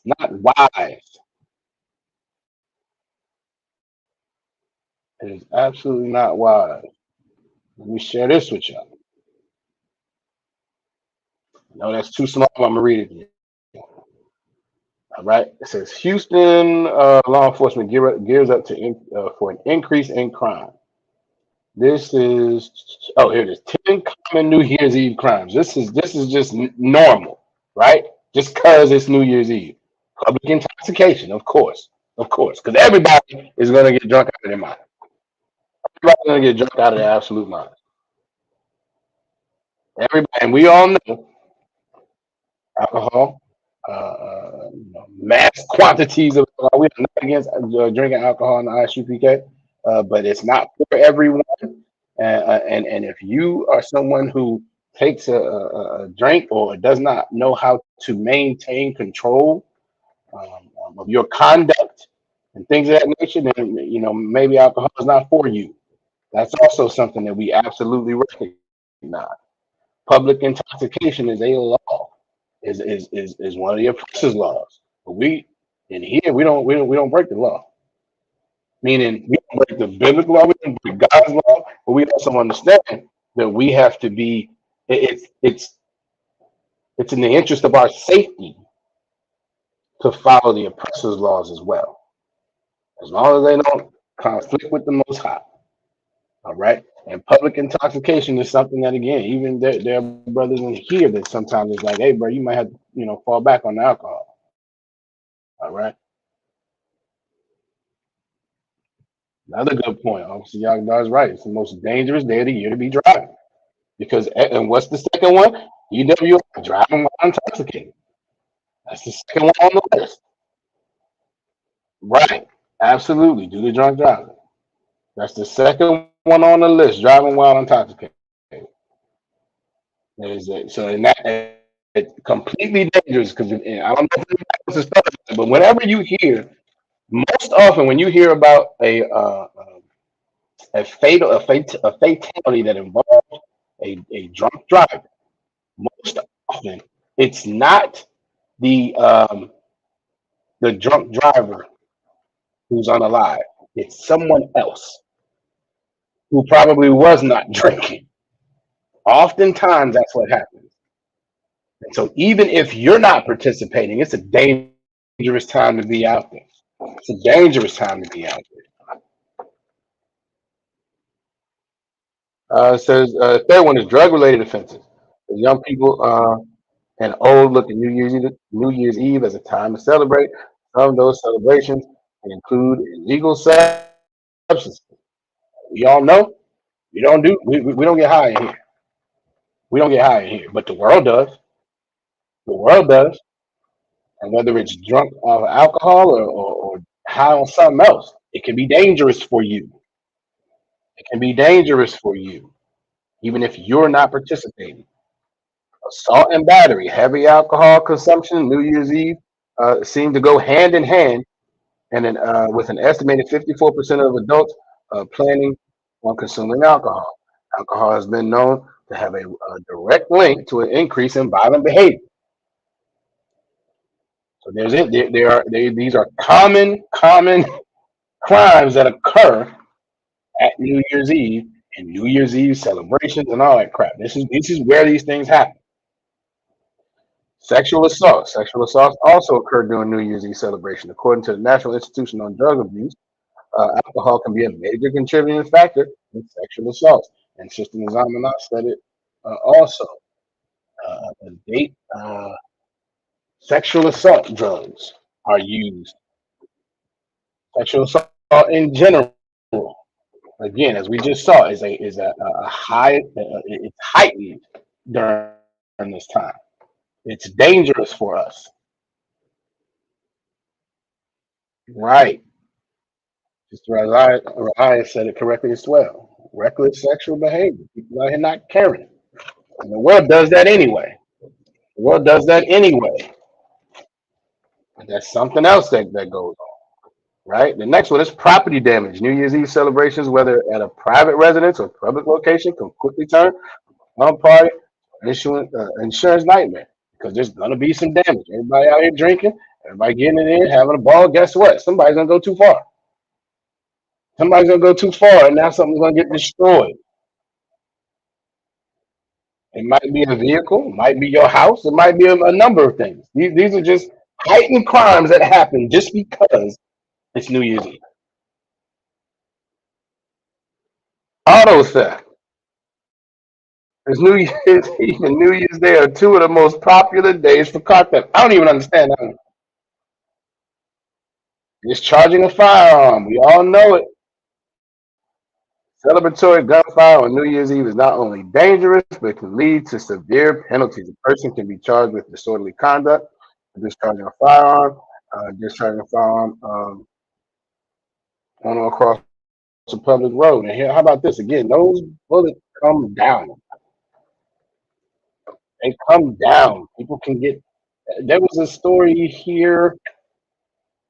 not wise. It is absolutely not wise. Let me share this with y'all. No, that's too small. I'm gonna read it to you. All right. It says Houston law enforcement gears up for an increase in crime. This is here it is. 10 common New Year's Eve crimes. This is just normal, right? Just because it's New Year's Eve. Public intoxication, of course, because everybody is gonna get drunk out of their mind. Everybody's gonna get drunk out of their absolute mind. Everybody, and we all know alcohol, mass quantities of alcohol. We are not against drinking alcohol in the ISUPK, but it's not for everyone. And if you are someone who takes a drink or does not know how to maintain control of your conduct and things of that nature, then maybe alcohol is not for you. That's also something that we absolutely recognize. Public intoxication is a law, is one of the oppressors' laws. But we in here we don't break the law. Meaning we don't break the biblical law, we don't break God's law, but we also understand that we have to be it's in the interest of our safety to follow the oppressor's laws as well. As long as they don't conflict with the most high. All right. And public intoxication is something that again, even there are brothers in here that sometimes it's like, hey bro, you might have to, fall back on the alcohol. All right. Another good point. Officer Yagdar is right. It's the most dangerous day of the year to be driving. Because and what's the second one? UWI, driving while intoxicated. That's the second one on the list. Right. Absolutely. Do the drunk driving. That's the second one on the list, driving while intoxicated. So in that it's completely dangerous because I don't know if anybody else has thought about it, but whenever you hear, most often when you hear about a fatality that involves a drunk driver, most often it's not the drunk driver who's unalive. It's someone else who probably was not drinking. Oftentimes that's what happens. And so even if you're not participating, it's a dangerous time to be out there. It's a dangerous time to be out there. It says third one is drug-related offenses. The young people and old look at New Year's Eve as a time to celebrate. Some of those celebrations can include illegal substances. We all know we don't get high in here. We don't get high in here, but the world does. The world does, and whether it's drunk off alcohol or high on something else, it can be dangerous for you. It can be dangerous for you, even if you're not participating. Assault and battery, heavy alcohol consumption, New Year's Eve seem to go hand in hand, and with an estimated 54% of adults planning on consuming alcohol. Alcohol has been known to have a direct link to an increase in violent behavior. So there's it. These are common crimes that occur at New Year's Eve and New Year's Eve celebrations and all that crap. This is where these things happen. Sexual assault. Sexual assaults also occur during New Year's Eve celebration. According to the National Institution on Drug Abuse, alcohol can be a major contributing factor in sexual assaults. And Sister Nizamana said it also. The date sexual assault drugs are used. Sexual assault in general, again, as we just saw, is a high. It's heightened during this time. It's dangerous for us, right? Just Raya said it correctly as well. Reckless sexual behavior. People out here not caring. And the world does that anyway. The world does that anyway. And that's something else that goes on, right? The next one is property damage. New Year's Eve celebrations, whether at a private residence or public location, can quickly turn one party insurance nightmare because there's gonna be some damage. Everybody out here drinking, everybody getting it in, having a ball. Guess what? Somebody's gonna go too far. Somebody's gonna go too far, and now something's gonna get destroyed. It might be a vehicle, it might be your house, it might be a number of things. These are just heightened crimes that happen just because it's New Year's Eve. Auto theft. It's New Year's Eve and New Year's Day are two of the most popular days for car theft. I don't even understand that one. Discharging a firearm. We all know it. Celebratory gunfire on New Year's Eve is not only dangerous, but can lead to severe penalties. A person can be charged with disorderly conduct, discharging a firearm on or across a public road. And here, how about this again? Those bullets come down. They come down. People can get. There was a story here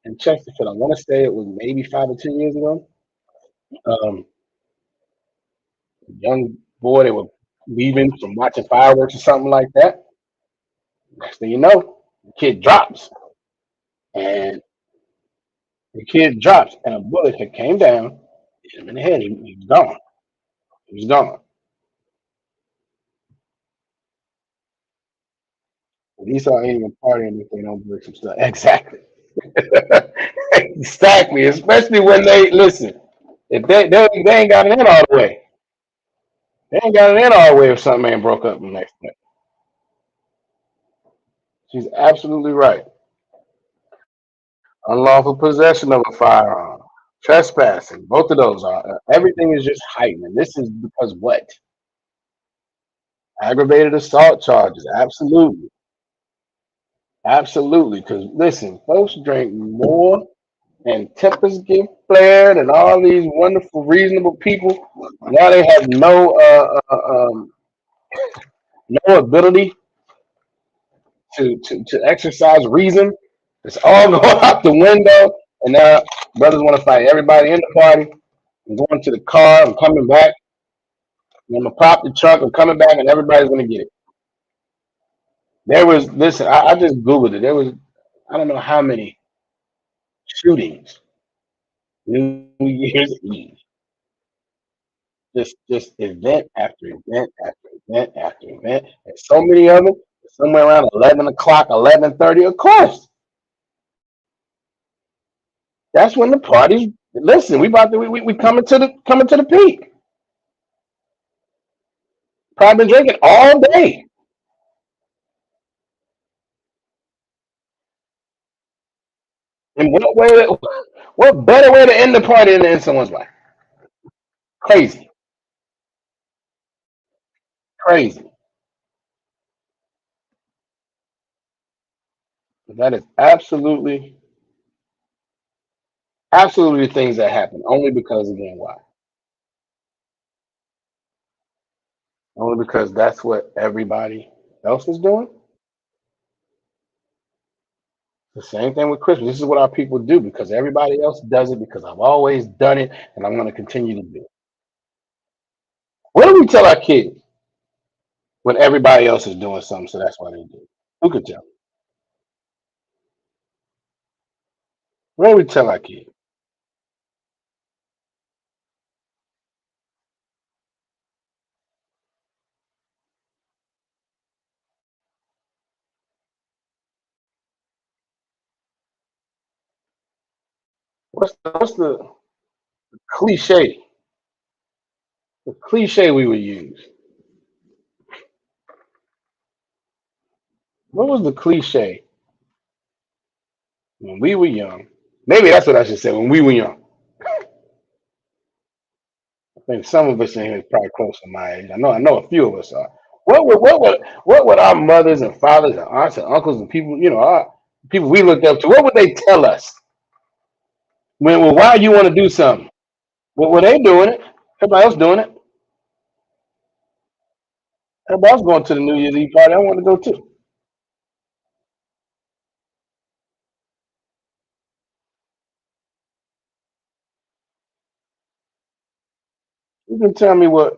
in Chesterfield. I want to say it was maybe 5 or 10 years ago. Um, young boy, they were leaving from watching fireworks or something like that. Next thing you know, the kid drops, and and a bullet had came down, hit him in the head. He was gone. He was gone. When he saw anyone partying, anything, don't break some stuff. Exactly. Exactly. Especially when they listen. If they ain't got it in all the way. They ain't got it in all the way if something ain't broke up the next day. She's absolutely right. Unlawful possession of a firearm, trespassing, both of those are everything is just heightened. And this is because what? Aggravated assault charges. Absolutely. Absolutely. Because listen, folks drink more and tempers get flared and all these wonderful, reasonable people. Now they have no ability to exercise reason. It's all going out the window. And now brothers want to fight everybody in the party. I'm going to the car. I'm coming back. I'm gonna pop the trunk. I'm coming back, and everybody's gonna get it. There was listen. I just googled it. There was I don't know how many shootings New Year's Eve. Just event after event after event after event, and so many of them. Somewhere around 11 o'clock, 11:30. Of course, that's when the parties. Listen, we coming to the peak. Probably been drinking all day. And what better way to end the party than to end someone's life? Crazy, crazy. That is absolutely things that happen only because again why? Only because that's what everybody else is doing. The same thing with Christmas. This is what our people do because everybody else does it because I've always done it and I'm going to continue to do it. What do we tell our kids when everybody else is doing something? So that's why they do it. Who could tell? What do we tell our kids? What's the cliche? The cliche we would use. What was the cliche when we were young? Maybe that's what I should say. When we were young, I think some of us in here is probably close to my age. I know a few of us are. What would our mothers and fathers and aunts and uncles and people, our people we looked up to, what would they tell us when why you want to do something? Well, were they doing it? Everybody else doing it. Everybody else going to the New Year's Eve party. I want to go too. You can tell me what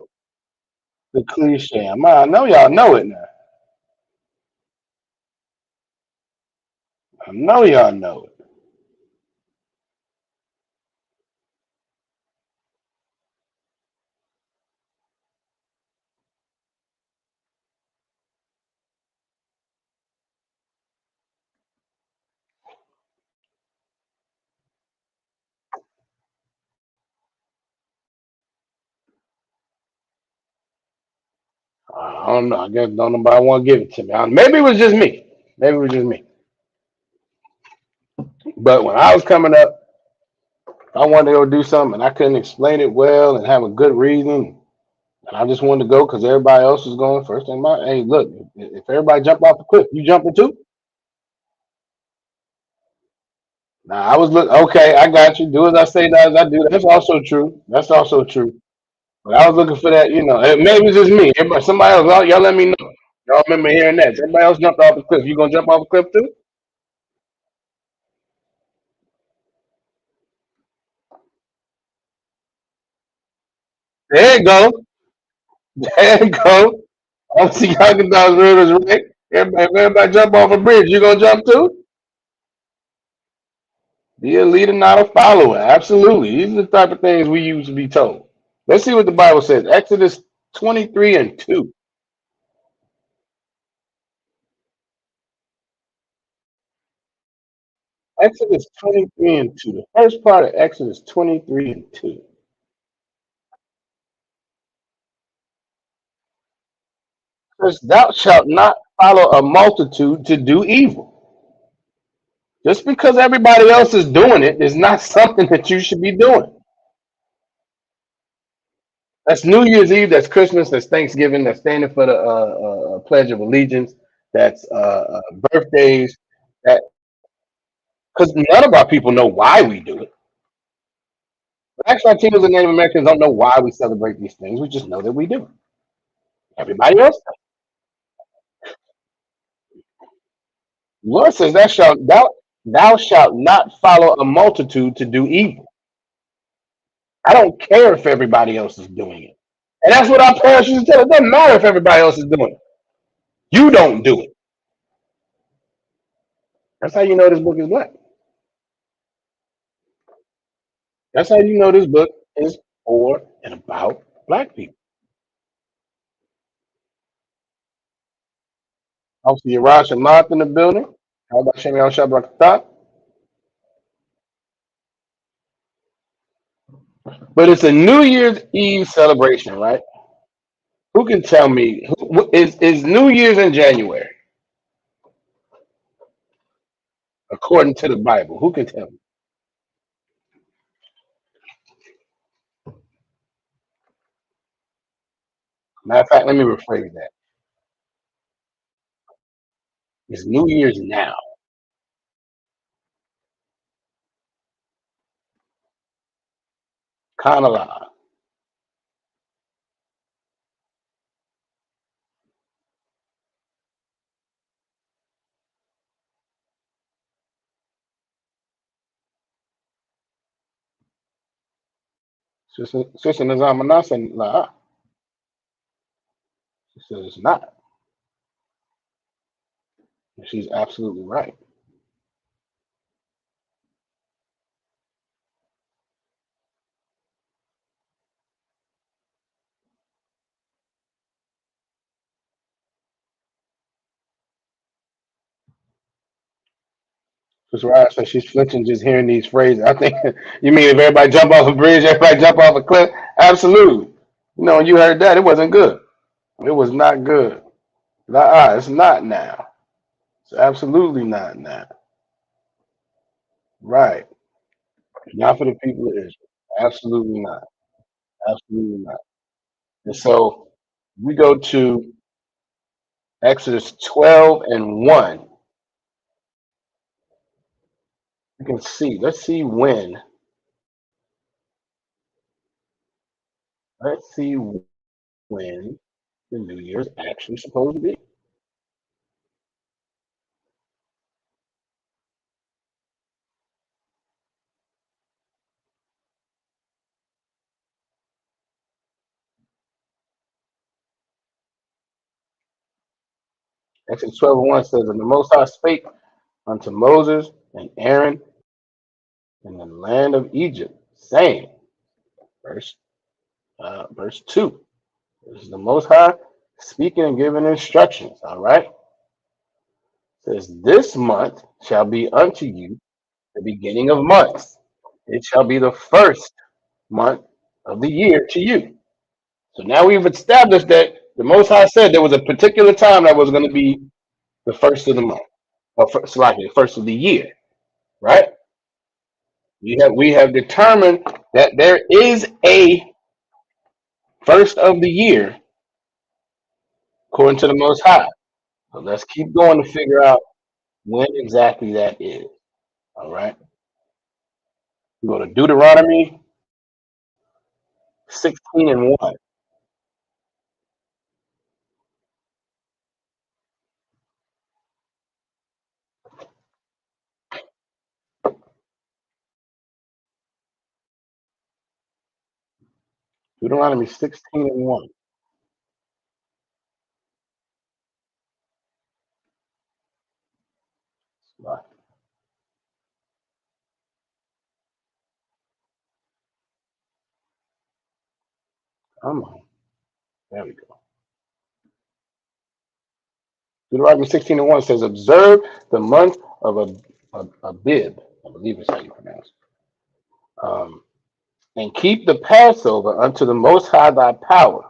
the cliche. I know y'all know it now. I know y'all know it. I don't know. I guess don't nobody want to give it to me. Maybe it was just me. Maybe it was just me. But when I was coming up, I wanted to go do something and I couldn't explain it well and have a good reason. And I just wanted to go because everybody else was going first. And hey, look, if everybody jump off the cliff, you jumping too? Now I was look okay. I got you. Do as I say, not as I do. That's also true. That's also true. But I was looking for that. Maybe it's just me. Everybody, somebody else. Y'all let me know. Y'all remember hearing that? Everybody else jumped off the cliff. You gonna jump off the cliff too? There you go. There you go. I see Arkansas Rivers, right? Everybody jump off a bridge. You gonna jump too? Be a leader, not a follower. Absolutely. These are the type of things we used to be told. Let's see what the Bible says. Exodus 23 and 2. Exodus 23 and 2. The first part of Exodus 23 and 2. Says, thou shalt not follow a multitude to do evil. Just because everybody else is doing it is not something that you should be doing. That's New Year's Eve. That's Christmas. That's Thanksgiving. That's standing for the Pledge of Allegiance. That's birthdays. That because none of our people know why we do it. Black Latinos and Native Americans don't know why we celebrate these things. We just know that we do. Everybody else does. The Lord says, thou shalt not follow a multitude to do evil. I don't care if everybody else is doing it. And that's what our parents used to tell us. It doesn't matter if everybody else is doing it. You don't do it. That's how you know this book is black. That's how you know this book is for and about black people. I see Yaraj Shamath in the building. How about Shemi Al Shabrakata? But it's a New Year's Eve celebration, right? Who can tell me? Is New Year's in January, according to the Bible? Who can tell me? Matter of fact, let me rephrase that. It's New Year's now. Kanala. Sister Nazama said, nah. She said it's not. And she's absolutely right. Sister Ryan said she's flinching just hearing these phrases. I think you mean if everybody jump off a bridge, everybody jump off a cliff? Absolutely. When you heard that, it wasn't good. It was not good. It's not now. It's absolutely not now. Right. Not for the people of Israel. Absolutely not. Absolutely not. And so we go to Exodus 12 and 1. You can see. Let's see when. Let's see when the New Year is actually supposed to be. Exodus 12 and 1 says, and the Most High spake unto Moses and Aaron in the land of Egypt, saying, verse 2. This is the Most High speaking and giving instructions. All right. It says, this month shall be unto you the beginning of months. It shall be the first month of the year to you. So now we've established that The Most High said there was a particular time that was going to be the first of the month, or first, like the first of the year, right? We have determined that there is a first of the year according to the Most High. So let's keep going to figure out when exactly that is. All right. We go to Deuteronomy 16 and 1. Deuteronomy 16 and 1. Right. Come on. There we go. Deuteronomy 16 and 1 says, observe the month of Abib, I believe is how you pronounce it. And keep the Passover unto the Most High thy power.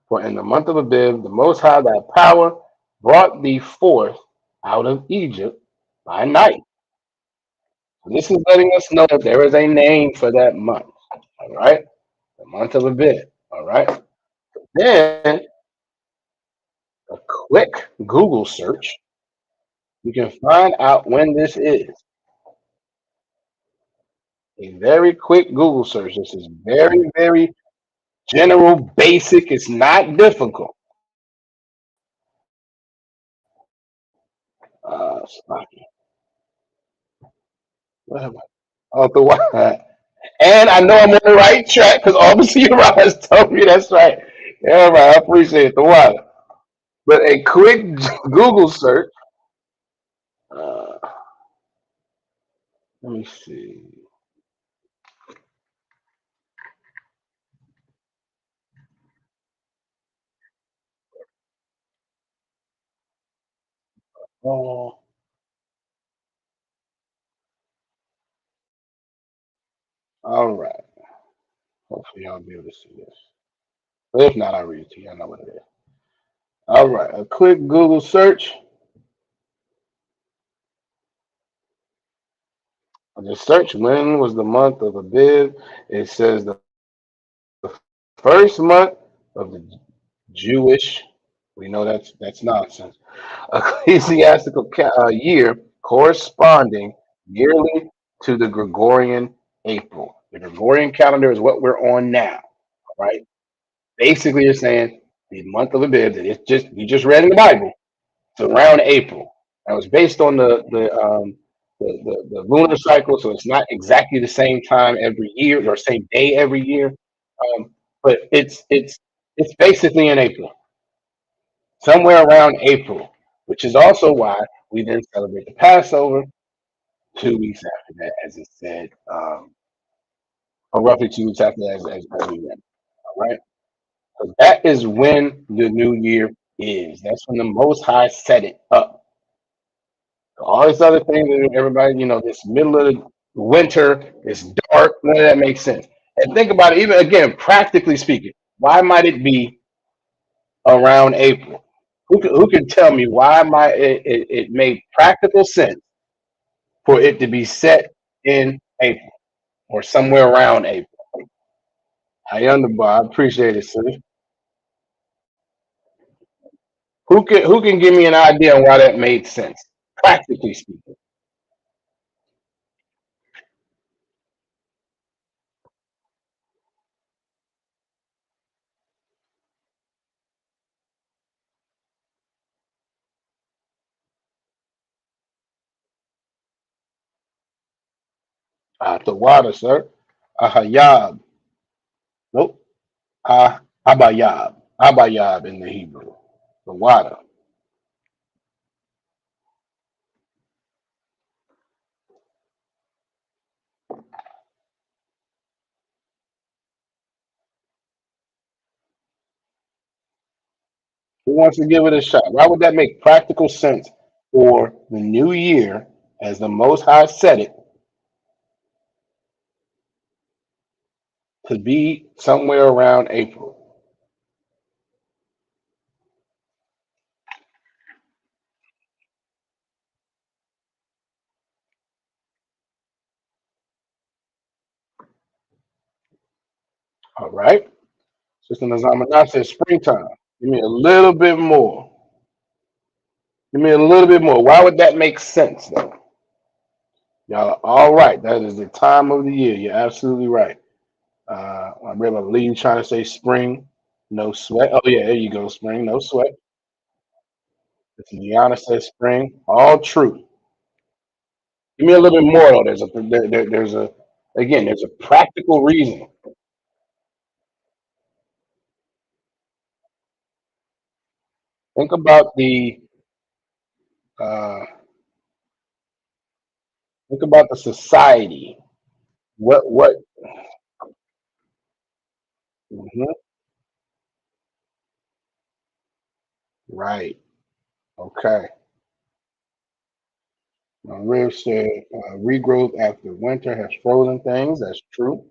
For in the month of Abib, the Most High thy power brought thee forth out of Egypt by night. This is letting us know that there is a name for that month. All right. The month of Abib. All right. Then a quick Google search, you can find out when this is. A very quick Google search. This is very, very general, basic. It's not difficult. Sloppy. What am I? Oh, the one. And I know I'm on the right track because obviously your eyes told me that's right. Yeah, right. I appreciate the water. But a quick Google search. Uh, let me see. Oh, all right. Hopefully y'all be able to see this. But if not, I'll read it to you. I know what it is. All right. A quick Google search. I just searched when was the month of Abib. It says the first month of the Jewish. We know that's nonsense. Ecclesiastical year corresponding yearly to the Gregorian April. The Gregorian calendar is what we're on now, right? Basically, you're saying the month of Abib that it's just you just read in the Bible. It's around April. That was based on the lunar cycle, so it's not exactly the same time every year or same day every year. But it's basically in April, somewhere around April, which is also why we then celebrate the Passover 2 weeks after that, as it said, or roughly 2 weeks after that, as we went. All right, so that is when the new year is. That's when the Most High set it up. All these other things that everybody, this middle of the winter, it's dark, none of that makes sense. And think about it, even again, practically speaking, why might it be around April? Who can tell me why might it made practical sense for it to be set in April or somewhere around April? I underbar. I appreciate it, sir. Who can give me an idea on why that made sense, practically speaking? The water, sir. Ahayab. Nope. Abayab. Abayab in the Hebrew. The water. Who wants to give it a shot? Why would that make practical sense for the new year, as the Most High said it, to be somewhere around April? All right. Sister Nazama says springtime. Give me a little bit more. Give me a little bit more. Why would that make sense though? Y'all are all right. That is the time of the year. You're absolutely right. I believe you're trying to say spring, no sweat. Oh yeah, there you go. Spring, no sweat. Liana says spring. All true. Give me a little bit more though. There's a again there's a practical reason. Think about uh, the society. What? Mhm. Right. Okay. Riv said regrowth after winter has frozen things. That's true.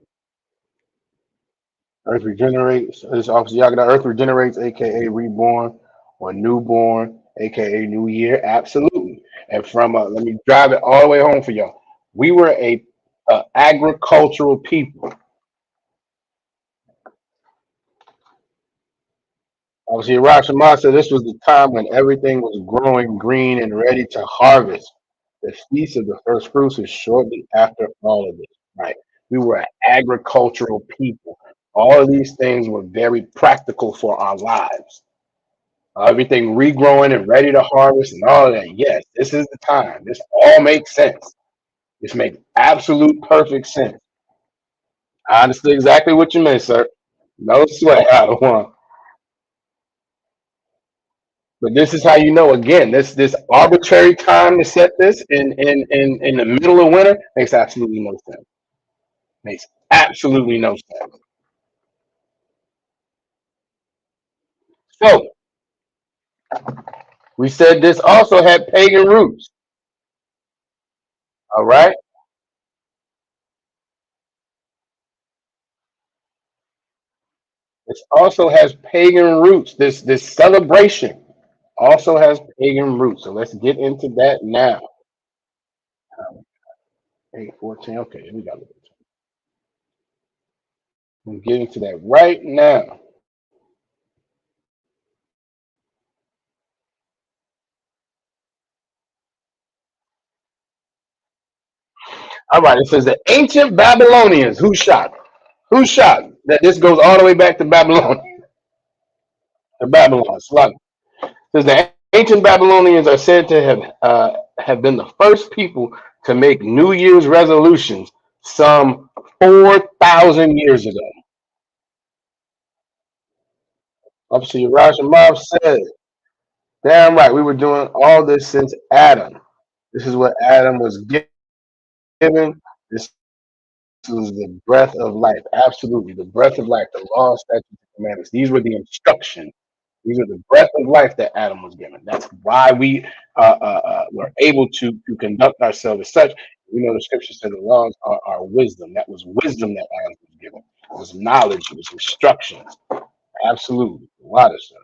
Earth regenerates. This officer Yagada. Earth regenerates, aka reborn or newborn, aka new year. Absolutely. And from let me drive it all the way home for y'all. We were a agricultural people. Obviously, Rashomon said this was the time when everything was growing green and ready to harvest. The feast of the first fruits is shortly after all of this. Right. We were an agricultural people. All of these things were very practical for our lives. Everything regrowing and ready to harvest and all of that. Yes, this is the time. This all makes sense. This makes absolute perfect sense. I understood exactly what you meant, sir. No sweat out of one. But this is how you know again, this arbitrary time to set this in the middle of winter makes absolutely no sense. Makes absolutely no sense. So we said this also had pagan roots. All right. This also has pagan roots. This celebration also has pagan roots. So let's get into that now. 8:14. Okay, we got it. We'll get into that right now. All right. It says the ancient Babylonians. Who shot? Who shot? That this goes all the way back to Babylon. To Babylon. Slug. Says the ancient Babylonians are said to have been the first people to make New Year's resolutions some 4,000 years ago. Obviously, Urash Mob said, damn right, we were doing all this since Adam. This is what Adam was given. This was the breath of life. Absolutely. The breath of life, the law, statutes, and commandments. These were the instructions. These are the breath of life that Adam was given. That's why we were able to conduct ourselves as such. We know the scripture says the laws are wisdom. That was wisdom that Adam was given. It was knowledge. It was instructions. Absolutely. A lot of stuff.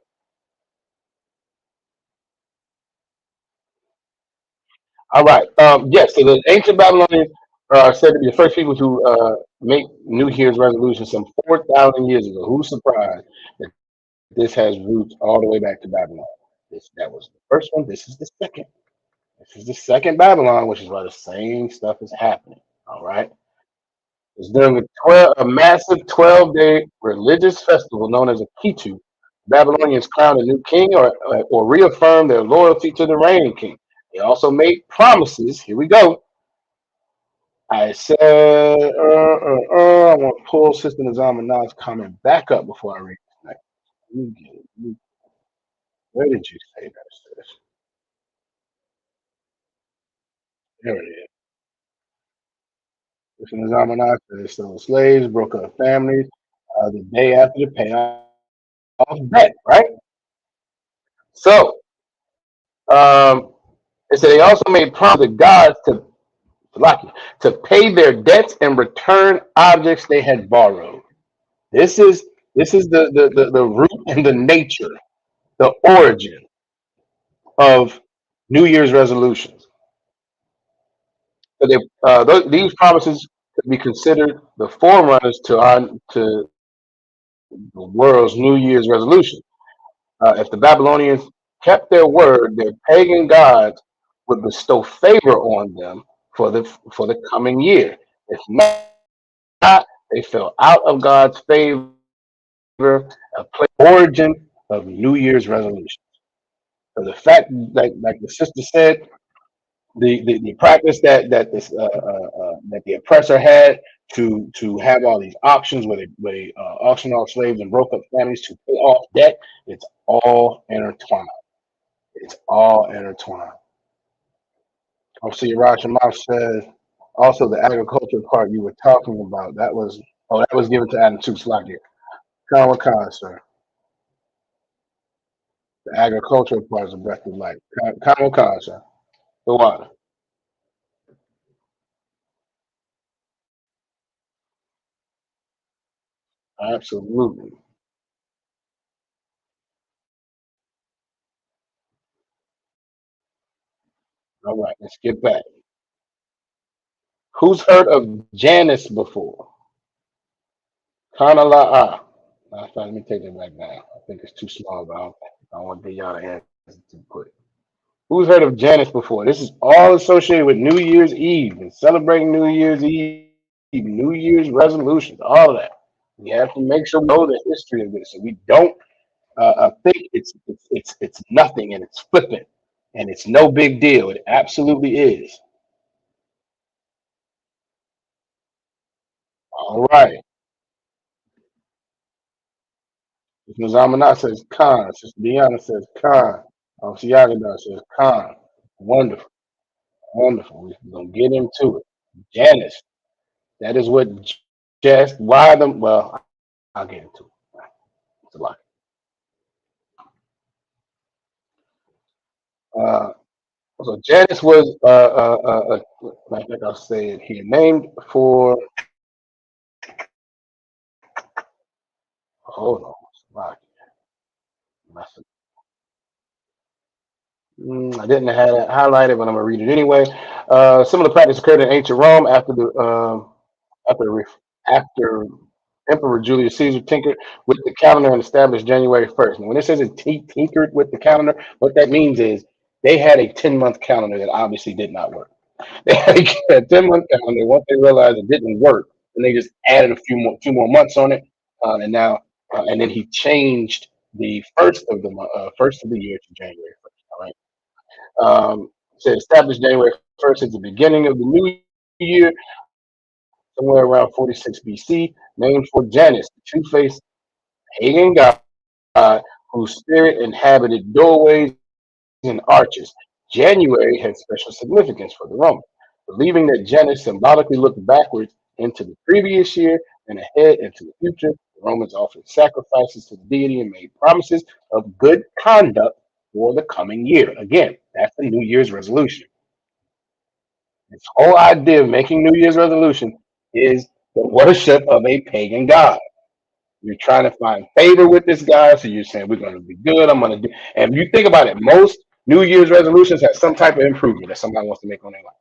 All right. Yes. So the ancient Babylonians are said to be the first people to make New Year's resolutions some 4,000 years ago. Who's surprised that this has roots all the way back to Babylon? That was the first one. This is the second. This is the second Babylon, which is why the same stuff is happening. All right. It's during a massive 12-day religious festival known as a Kitu. Babylonians crowned a new king or reaffirmed their loyalty to the reigning king. They also made promises. Here we go. I said, I want to pull Sister Nizam Nas comment back up before I read this next. Where did you say that, sis? There it is. Sister Nizam Nas says, so slaves broke up families the day after the payoff debt, right? So, it said they also made promises to gods to pay their debts and return objects they had borrowed. This is the root and the nature, the origin of New Year's resolutions. So these promises could be considered the forerunners to the world's New Year's resolution. If the Babylonians kept their word, their pagan gods would bestow favor on them for the coming year. If not, they fell out of God's favor, a origin of New Year's resolution. So the fact, like the sister said, the practice that the oppressor had to have all these auctions where they auction off slaves and broke up families to pay off debt, it's all intertwined. It's all intertwined. Oh, see, Roger Mouth says also the agriculture part you were talking about. That was given to Adam too. Slack here. Khan, sir. The agricultural part is the breath of life. Khan, sir. The water. Absolutely. All right, let's get back. Who's heard of Janus before? Kanala'a. Matter of fact, let me take that back down. I think it's too small, but I don't want to y'all to answer too quick. Who's heard of Janus before? This is all associated with New Year's Eve and celebrating New Year's Eve, New Year's resolutions, all of that. We have to make sure we know the history of this, so we don't think it's nothing and it's flippant and it's no big deal. It absolutely is. All right. Ms. Amana says Khan. Sister Deanna says Khan. Siagada says Khan. Wonderful. Wonderful. We're going to get into it. Janice. That is what just why them. Well, I'll get into it. It's a lot. Uh, so Janice was, I think I'll say it here, named for, hold on. Wow. I didn't have it highlighted, but I'm gonna read it anyway. Similar practice occurred in ancient Rome after after Emperor Julius Caesar tinkered with the calendar and established January 1st. And when it says it tinkered with the calendar, what that means is they had a 10-month calendar that obviously did not work. They had a 10-month calendar. Once they realized it didn't work, and they just added a two more months on it, and now and then he changed the first of the year to January 1st. All right. Said established January 1st as the beginning of the new year, somewhere around 46 BC, named for Janus, the two-faced pagan god whose spirit inhabited doorways and arches. January had special significance for the Romans, believing that Janus symbolically looked backwards into the previous year and ahead into the future. The Romans offered sacrifices to the deity and made promises of good conduct for the coming year. Again, that's the New Year's resolution. This whole idea of making New Year's resolution is the worship of a pagan god. You're trying to find favor with this guy, so you're saying we're going to be good. I'm going to do, and if you think about it, most New Year's resolutions have some type of improvement that somebody wants to make on their life.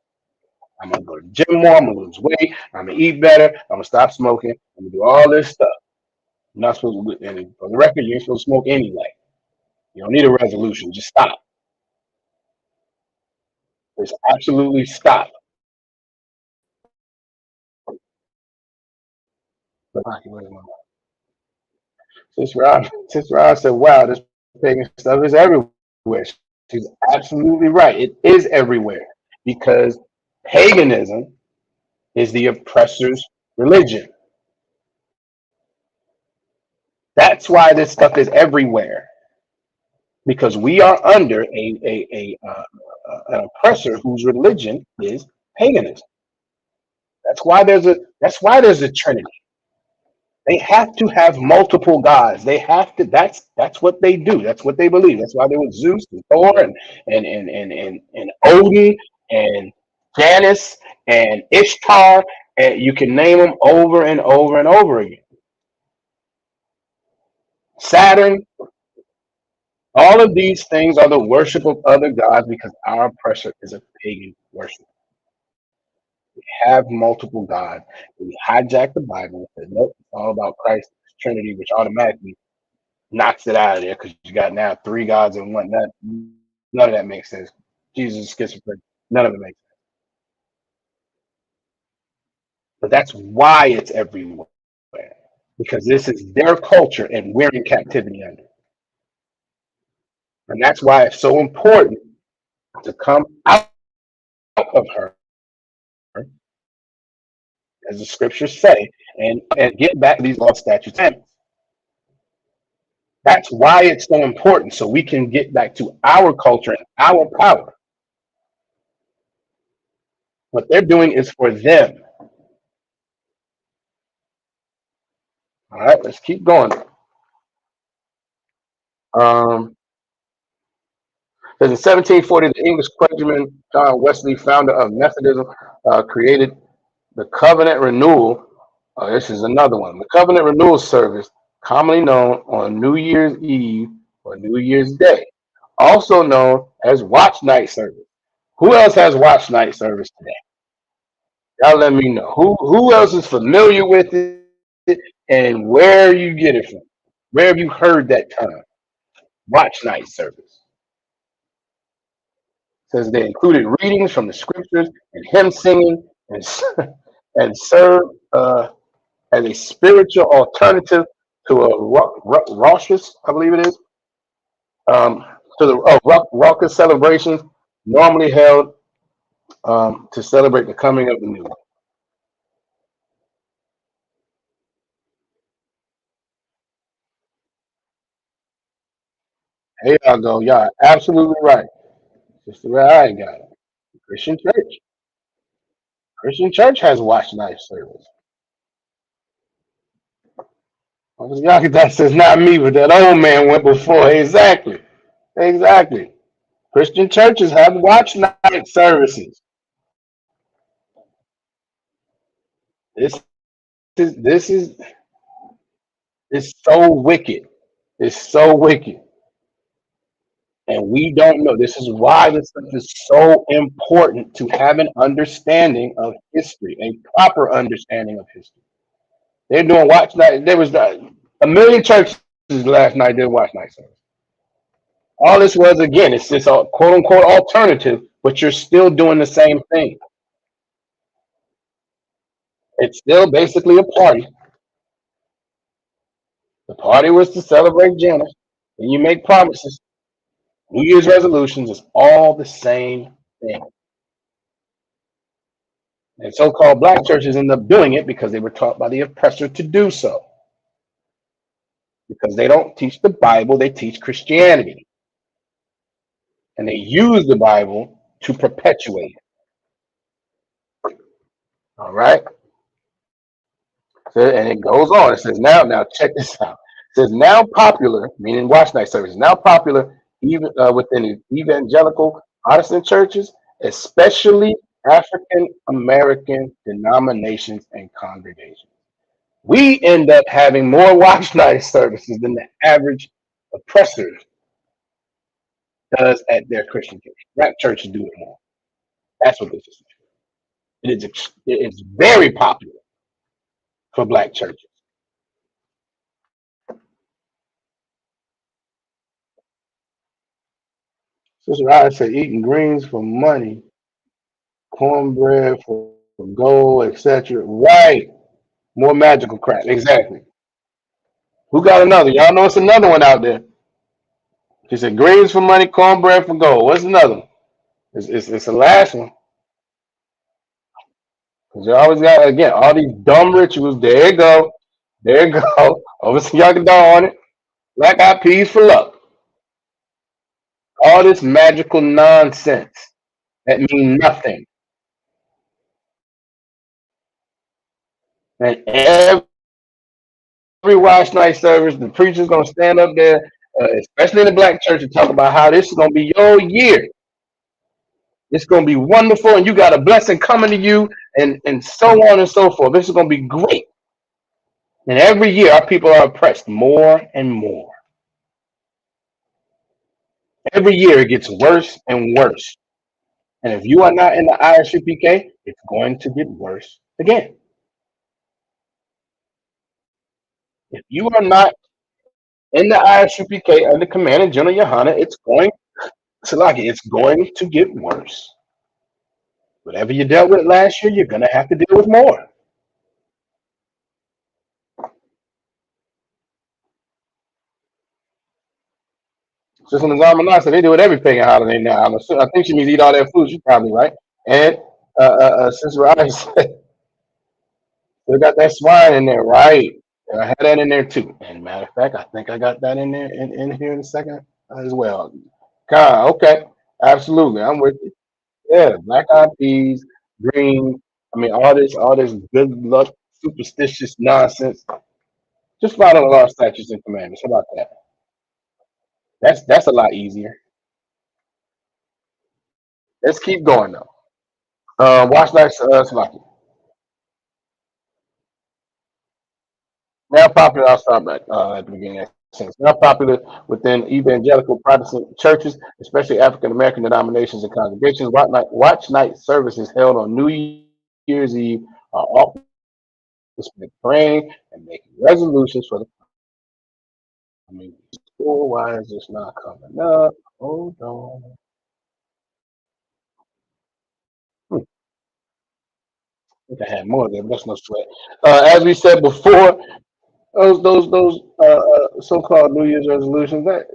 I'm going to go to the gym more. I'm going to lose weight. I'm going to eat better. I'm going to stop smoking. I'm going to do all this stuff. You're not supposed to, and for the record, you ain't supposed to smoke anyway. You don't need a resolution. Just stop. Just absolutely stop. Since Rob said, "Wow, this pagan stuff is everywhere." She's absolutely right. It is everywhere because paganism is the oppressor's religion. That's why this stuff is everywhere because we are under an oppressor whose religion is paganism. That's why there's a trinity. They have to have multiple gods. They have to. That's what they do. That's what they believe. That's why there was Zeus and Thor and Odin and Janus and Ishtar, and you can name them over and over and over again. Saturn. All of these things are the worship of other gods because our oppressor is a pagan worship. We have multiple gods. We hijack the Bible and said, nope, it's all about Christ. Trinity, which automatically knocks it out of there because you got now three gods in one. None of that makes sense. Jesus is schizophrenic. None of it makes sense. But that's why it's everywhere. Because this is their culture and we're in captivity under. And that's why it's so important to come out of her, as the scriptures say, and get back to these law statutes. That's why it's so important, so we can get back to our culture and our power. What they're doing is for them. All right, let's keep going. Says in 1740, the English clergyman John Wesley, founder of Methodism, created the Covenant Renewal. This is another one. The Covenant Renewal Service, commonly known on New Year's Eve or New Year's Day, also known as Watch Night Service. Who else has Watch Night Service today? Y'all let me know. Who else is familiar with it and where you get it from? Where have you heard that term? Watch Night Service. Says they included readings from the scriptures and hymn singing and serve as a spiritual alternative to a raucous, I believe it is, to the raucous celebrations normally held to celebrate the coming of the new one. Here y'all go. Y'all are absolutely right. Just the way I got it. Christian Church. Christian Church has watch night service. Y'all that says not me, but that old man went before. Exactly. Exactly. Christian churches have watch night services. This is it's so wicked. It's so wicked. And we don't know. This is why this stuff is so important to have an understanding of history, a proper understanding of history. They're doing watch night. There was a million churches last night did watch night service. All this was, again, it's this quote unquote alternative, but you're still doing the same thing. It's still basically a party. The party was to celebrate Jenna, and you make promises. New Year's resolutions is all the same thing. And so-called black churches end up doing it because they were taught by the oppressor to do so. Because they don't teach the Bible, they teach Christianity. And they use the Bible to perpetuate it. All right? So, and it goes on. It says now check this out. It says now popular, meaning watch night service, now popular even within evangelical Protestant churches, especially African American denominations and congregations. We end up having more watch night services than the average oppressor does at their Christian church. Black churches do it more. That's what this is. It's very popular for black churches. Sister I said eating greens for money, cornbread for gold, etc. Right. More magical crap. Exactly. Who got another? Y'all know it's another one out there. She said greens for money, cornbread for gold. What's another one? It's the last one. Because you always got, again, all these dumb rituals. There you go. There you go. Over some yucca on it. Black eyed peas for luck. All this magical nonsense that mean nothing. And every watch night service, the preacher's going to stand up there, especially in the black church, and talk about how this is going to be your year. It's going to be wonderful, and you got a blessing coming to you, and so on and so forth. This is going to be great. And every year, our people are oppressed more and more. Every year, it gets worse and worse. And if you are not in the ISUPK, it's going to get worse again. If you are not in the ISUPK under Commandant General Yohana, it's going to get worse. Whatever you dealt with last year, you're gonna have to deal with more. Sister Nazama said they do it every pagan holiday now. I think she means eat all that food. She's probably right. And Sister Rice still got that swine in there, right? And I had that in there too. And matter of fact, I think I got that in there in here in a second as well. God, okay, absolutely, I'm with you. Yeah, black eyed peas, green. I mean, all this good luck, superstitious nonsense. Just follow the law, statutes, and commandments. How about that? That's a lot easier. Let's keep going though. Watch night, Slocky. Now popular, I'll start back at the beginning. Since now popular within evangelical Protestant churches, especially African American denominations and congregations, watch night services held on New Year's Eve are often spent praying and making resolutions for the coming school. Why is this not coming up? Hold on. I think I had more there, but that's no sweat. As we said before, those so-called New Year's resolutions, that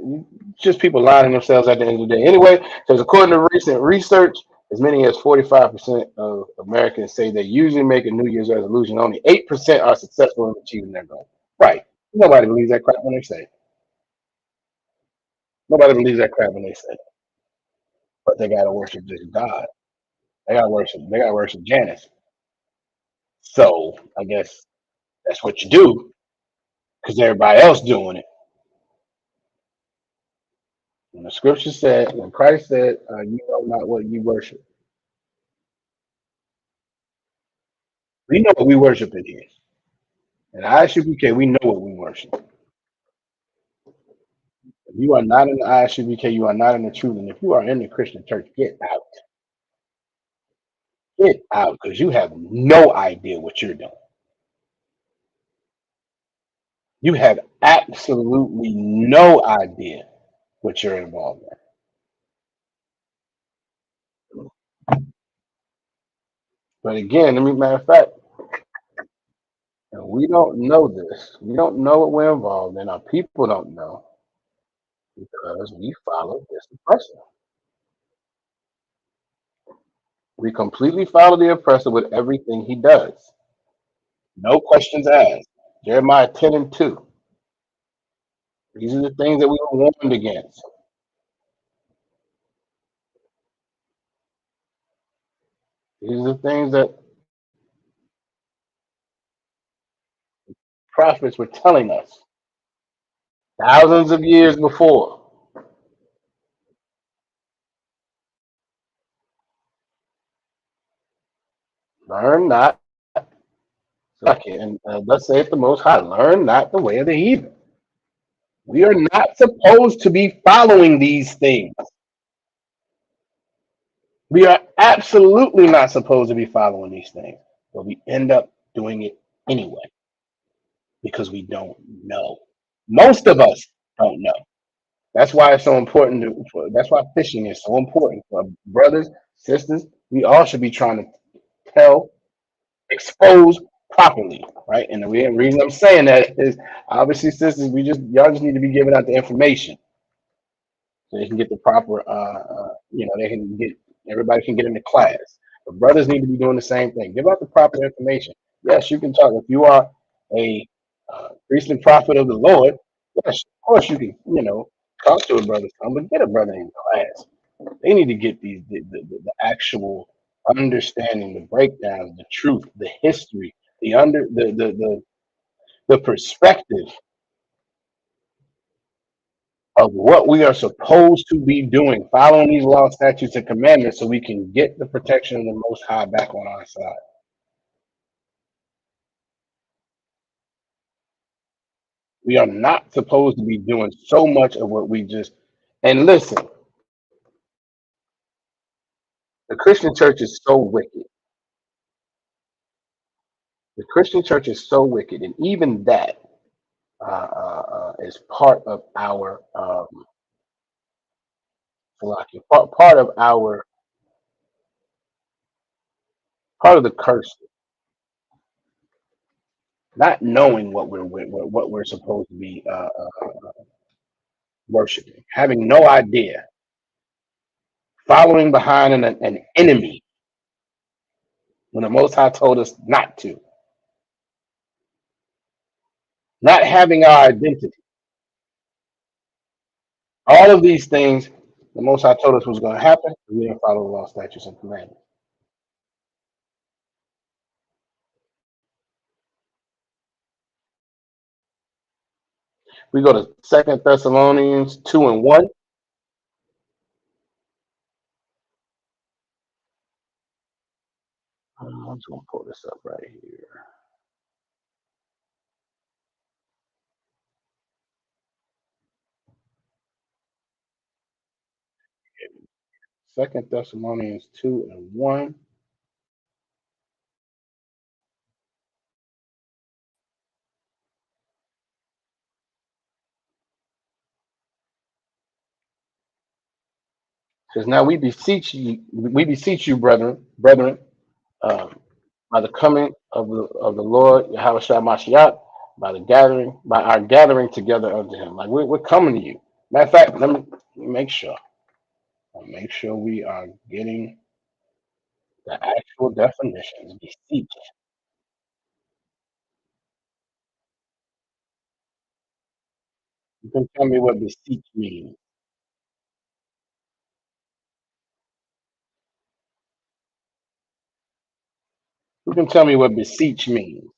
just people lining themselves at the end of the day. Anyway, because according to recent research, as many as 45% of Americans say they usually make a New Year's resolution. Only 8% are successful in achieving their goal. Right. Nobody believes that crap when they say it. Nobody believes that crap when they say it. But they gotta worship this God. They gotta worship Janice. So I guess that's what you do because everybody else doing it. When the scripture said, when Christ said, "You know not what you worship," we know what we worship in here. And ISUPK, we know what we worship. If you are not in the ISUPK, you are not in the truth. And if you are in the Christian church, get out. Get out, because you have no idea what you're doing. You have absolutely no idea what you're involved in. But again, matter of fact, we don't know this. We don't know what we're involved in. Our people don't know because we follow this oppressor. We completely follow the oppressor with everything he does. No questions asked. Jeremiah 10 and 2. These are the things that we were warned against. These are the things that prophets were telling us thousands of years before. Learn not, and thus saith the Most High, learn not the way of the heathen. We are not supposed to be following these things. We are absolutely not supposed to be following these things, but we end up doing it anyway because we don't know. Most of us don't know. That's why it's so important. That's why fishing is so important for brothers, sisters. We all should be trying to tell, expose properly, right? And the reason I'm saying that is obviously, sisters, y'all just need to be giving out the information so they can get the proper, they can get everybody can get into class. But brothers need to be doing the same thing. Give out the proper information. Yes, you can talk if you are a priest and prophet of the Lord. Yes, of course you can, talk to a brother, but get a brother in class. They need to get the actual understanding, the breakdowns, the truth, the history, the perspective of what we are supposed to be doing, following these laws, statutes, and commandments so we can get the protection of the Most High back on our side. We are not supposed to be doing so much of what we just, and listen, the Christian church is so wicked. The Christian church is so wicked, and even that, is part of our part of our part of the curse, not knowing what we're supposed to be worshiping, having no idea, following behind an enemy when the Most High told us not to, not having our identity. All of these things the Most High told us was going to happen. We didn't follow the law, statutes, and commandments. We go to Second Thessalonians 2:1. I'm just gonna pull this up right here. Second Thessalonians 2:1 says, "Now we beseech you, brethren, by the coming of the Lord Yahweh Shah Mashiach, by our gathering together unto Him." Like we're coming to you. Matter of fact, let me make sure. Make sure we are getting the actual definitions. Beseech. You can tell me what beseech means. You can tell me what beseech means.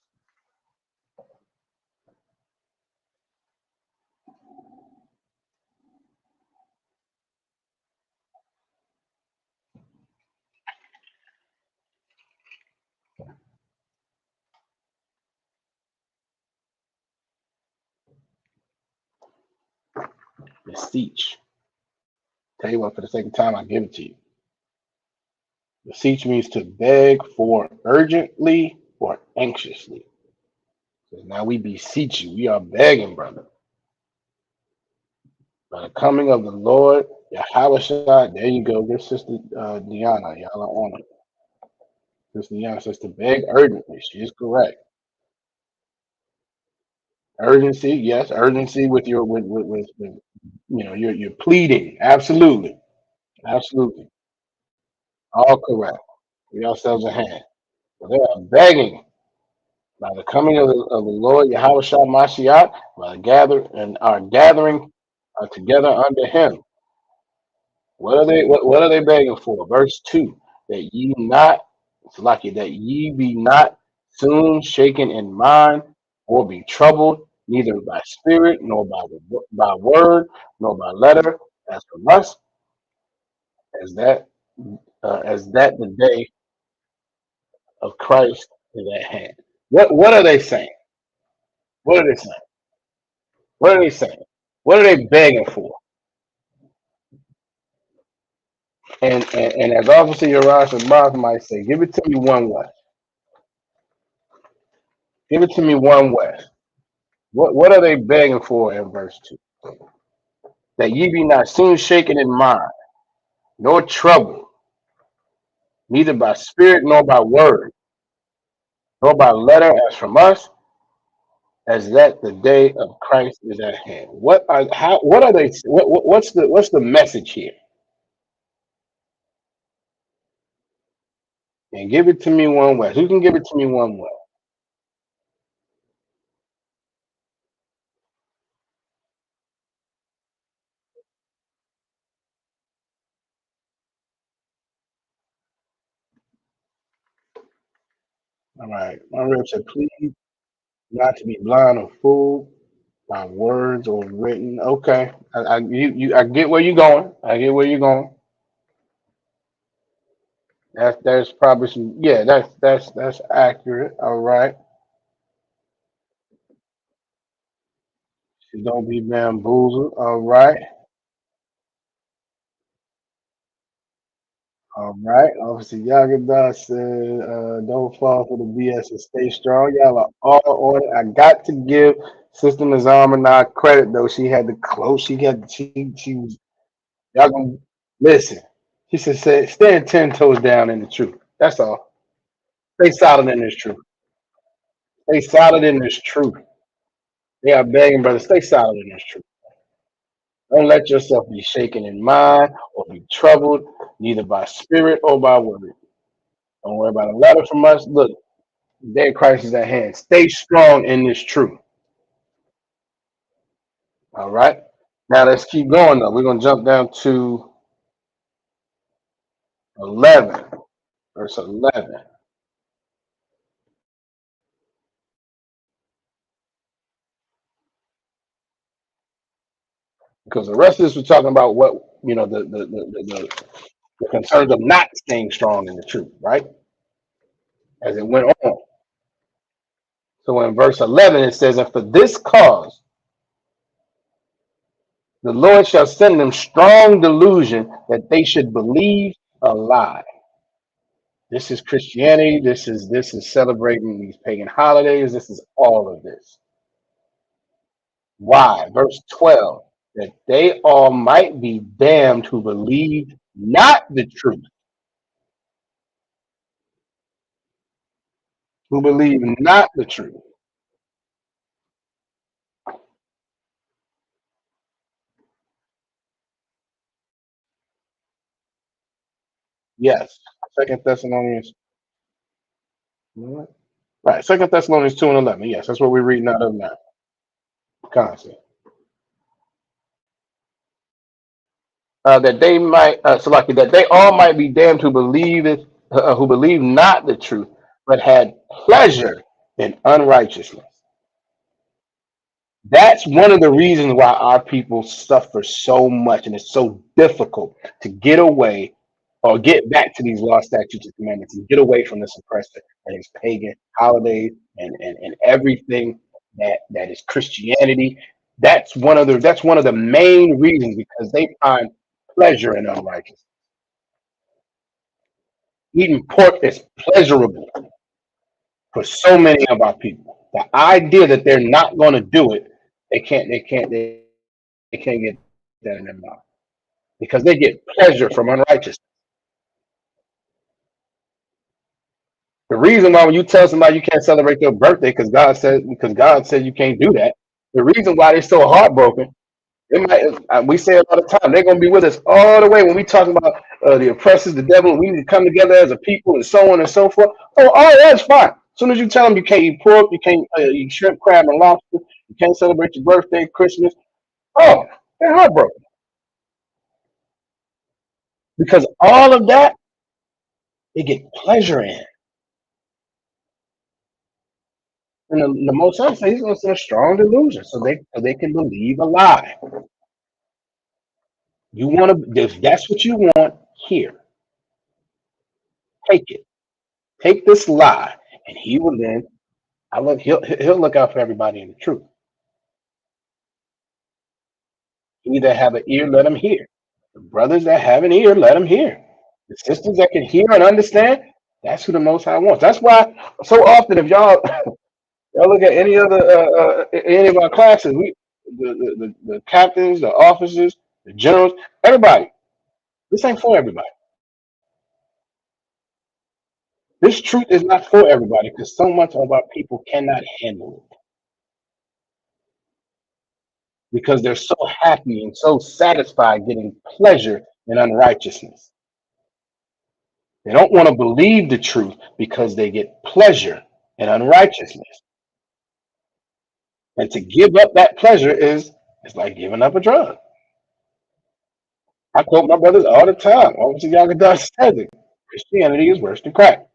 Beseech. Tell you what, for the sake of time, I give it to you. Beseech means to beg for urgently or anxiously. So now we beseech you. We are begging, brother. By the coming of the Lord, Yahweh Shai, there you go. This sister Diana, y'all are on it. Sister Diana says to beg urgently. She is correct. Urgency, yes, urgency with your with you're pleading. Absolutely. Absolutely. All correct. We ourselves a hand. So they are begging by the coming of the Lord Yahweh Shah Mashiach, by our gathering together under Him. What are they begging for? Verse 2: that ye not, it's lucky that ye be not soon shaken in mind, or be troubled, neither by spirit, nor by word, nor by letter, as from us, as that the day of Christ is at hand. What are they saying? What are they saying? What are they saying? What are they begging for? And as Officer Uriah Bob might say, give it to me one way. Give it to me one way. What are they begging for in verse 2? That ye be not soon shaken in mind, nor troubled, neither by spirit nor by word, nor by letter as from us, as that the day of Christ is at hand. What are they what's the message here? And give it to me one way. Who can give it to me one way? All right. My rib said, please not to be blind or fooled by words or written. Okay. I get where you're going. I get where you're going. There's probably some, yeah, that's accurate. All right. So don't be bamboozled. All right. All right. Officer Yagada said, don't fall for the BS and stay strong. Y'all are all on it. I got to give Sister Nazama credit though. She had the close. She was y'all gonna listen. She said, stand 10 toes down in the truth. That's all. Stay solid in this truth. Stay solid in this truth. They are begging, brother. Stay solid in this truth. Don't let yourself be shaken in mind or be troubled, neither by spirit or by word. Don't worry about a letter from us. Look, the day of Christ is at hand. Stay strong in this truth. All right. Now let's keep going though. We're gonna jump down to 11, verse 11, because the rest of this we're talking about what the concerns of not staying strong in the truth, right? As it went on. So in verse 11 it says, "And for this cause the Lord shall send them strong delusion that they should believe a lie." This is Christianity. This is celebrating these pagan holidays. This is all of this. Why? Verse 12, that they all might be damned who believe not the truth, who believe not the truth. Yes. Second Thessalonians. Right. Second Thessalonians 2 and 11. Yes, that's what we're reading out of now. Concept. That they might, Salaki, that they all might be damned who believe not the truth, but had pleasure in unrighteousness. That's one of the reasons why our people suffer so much, and it's so difficult to get away or get back to these law, statutes, and commandments and get away from this oppressor and his pagan holidays and everything that is Christianity. That's one of the main reasons, because they find pleasure in unrighteousness. Eating pork is pleasurable for so many of our people. The idea that they're not going to do it, they can't get that in their mouth because they get pleasure from unrighteousness. The reason why when you tell somebody you can't celebrate their birthday because God said you can't do that, the reason why they're so heartbroken, we say it all the time, they're gonna be with us all the way when we talk about the oppressors, the devil. We need to come together as a people and so on and so forth. Oh, that's fine. As soon as you tell them you can't eat pork, you can't eat shrimp, crab, and lobster, you can't celebrate your birthday, Christmas. Oh, they're heartbroken because all of that they get pleasure in. And the Most High says he's going to send a strong delusion so they can believe a lie. You want to, if that's what you want, here, take it. Take this lie, and he will then. He'll look out for everybody in the truth. He that have an ear, let him hear. The brothers that have an ear, let them hear. The sisters that can hear and understand, that's who the Most High wants. That's why so often, if y'all look at any of our classes, the captains, the officers, the generals, everybody. This ain't for everybody. This truth is not for everybody because so much of our people cannot handle it because they're so happy and so satisfied getting pleasure in unrighteousness. They don't want to believe the truth because they get pleasure in unrighteousness. And to give up that pleasure is like giving up a drug. I quote my brothers all the time. Obviously, Yagadah says it. Christianity is worse than crack.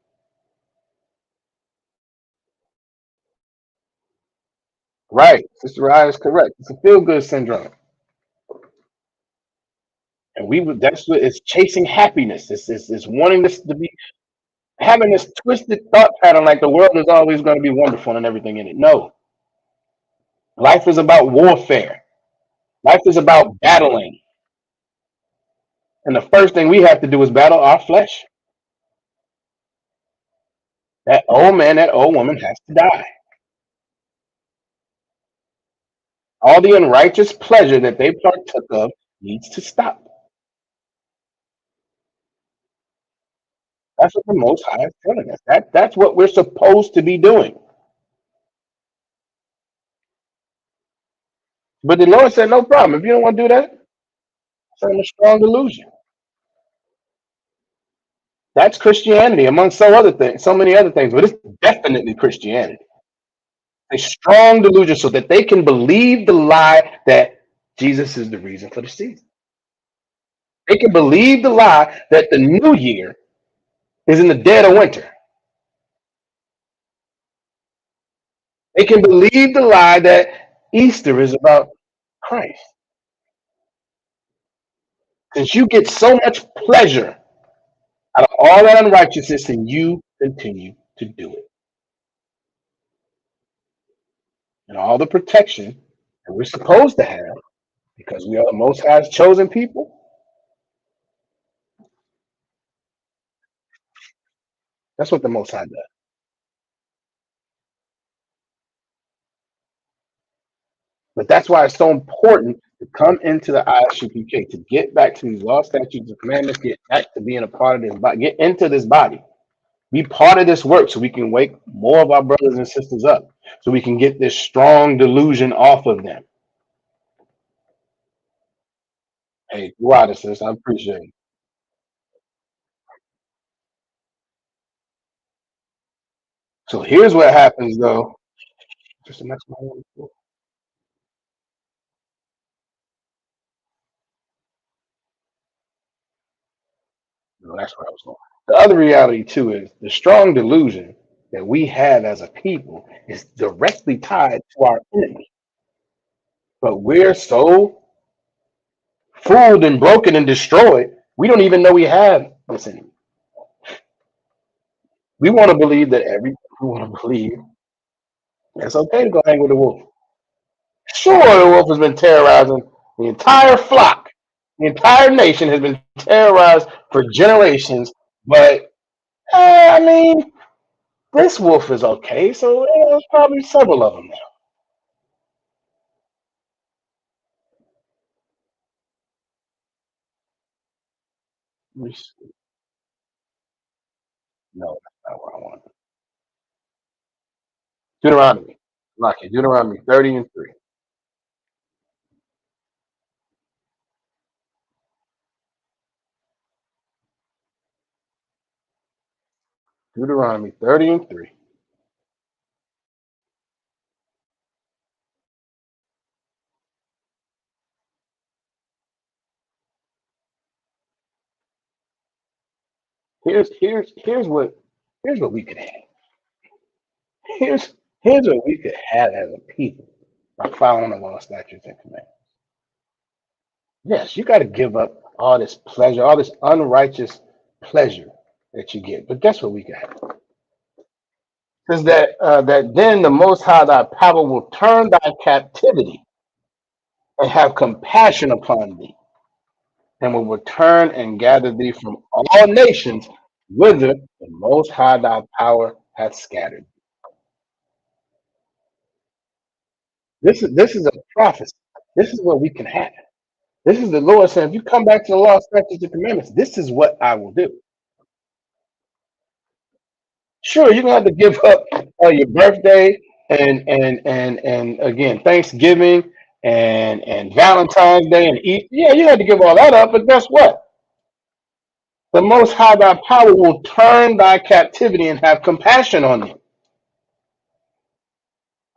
Right. Sister Raya is correct. It's a feel-good syndrome. And that's what it's chasing happiness. It's wanting this to be having this twisted thought pattern like the world is always going to be wonderful and everything in it. No. Life is about warfare. Life is about battling. And the first thing we have to do is battle our flesh. That old man, that old woman has to die. All the unrighteous pleasure that they partook of needs to stop. That's what the Most High is telling us. That's what we're supposed to be doing. But the Lord said, no problem. If you don't want to do that, it's a strong delusion. That's Christianity, among so many other things, but it's definitely Christianity. A strong delusion so that they can believe the lie that Jesus is the reason for the season. They can believe the lie that the new year is in the dead of winter. They can believe the lie that Easter is about Christ. Since you get so much pleasure out of all that unrighteousness, and you continue to do it. And all the protection that we're supposed to have, because we are the Most High's chosen people, that's what the Most High does. But that's why it's so important to come into the ISUPK, to get back to these laws, statutes, and commandments, get back to being a part of this body, get into this body, be part of this work so we can wake more of our brothers and sisters up, so we can get this strong delusion off of them. Hey, you out of this, I appreciate it. So here's what happens though. Just the next one. No, that's where I was going. The other reality too is the strong delusion that we have as a people is directly tied to our enemy. But we're so fooled and broken and destroyed, we don't even know we have this enemy. We want to believe we want to believe it's okay to go hang with the wolf. Sure, the wolf has been terrorizing the entire flock. The entire nation has been terrorized for generations, but I mean, this wolf is okay, so there's probably several of them now. No, that's not what I want. Deuteronomy. Lock it. Deuteronomy 30 and 3. Deuteronomy 30 and 3. Here's what we could have. Here's what we could have as a people by following the law, statutes, and commandments. Yes, you got to give up all this pleasure, all this unrighteous pleasure that you get. But guess what we could have? Says that then the Most High thy power will turn thy captivity and have compassion upon thee, and will return and gather thee from all nations whither the Most High thy power hath scattered. This is a prophecy. This is what we can have. This is the Lord saying, if you come back to the law, statutes, and commandments, this is what I will do. Sure, you're gonna have to give up your birthday and again Thanksgiving and Valentine's Day and Easter. Yeah, you have to give all that up, but guess what? The Most High thy power will turn thy captivity and have compassion on thee.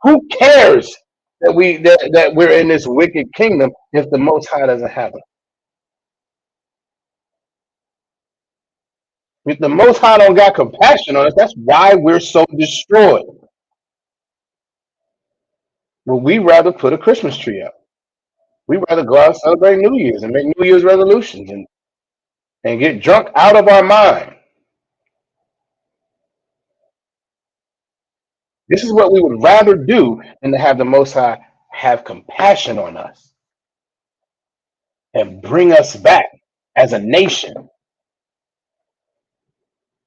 Who cares that we're in this wicked kingdom if the Most High doesn't have it? If the Most High don't got compassion on us, that's why we're so destroyed. Well, we rather put a Christmas tree up. We rather go out and celebrate New Year's and make New Year's resolutions and get drunk out of our mind. This is what we would rather do than to have the Most High have compassion on us and bring us back as a nation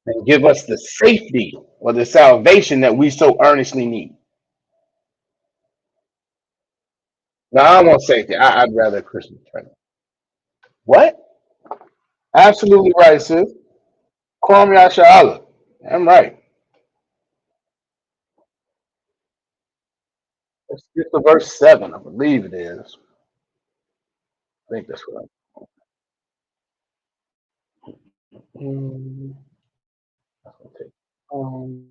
and give us the safety or the salvation that we so earnestly need. Now, I won't safety. I'd rather Christmas present. What? Absolutely right, sis. Kwame Ashala. I'm right. Let's get to verse 7. I believe it is. I think that's what I'm. That's gonna take. Um,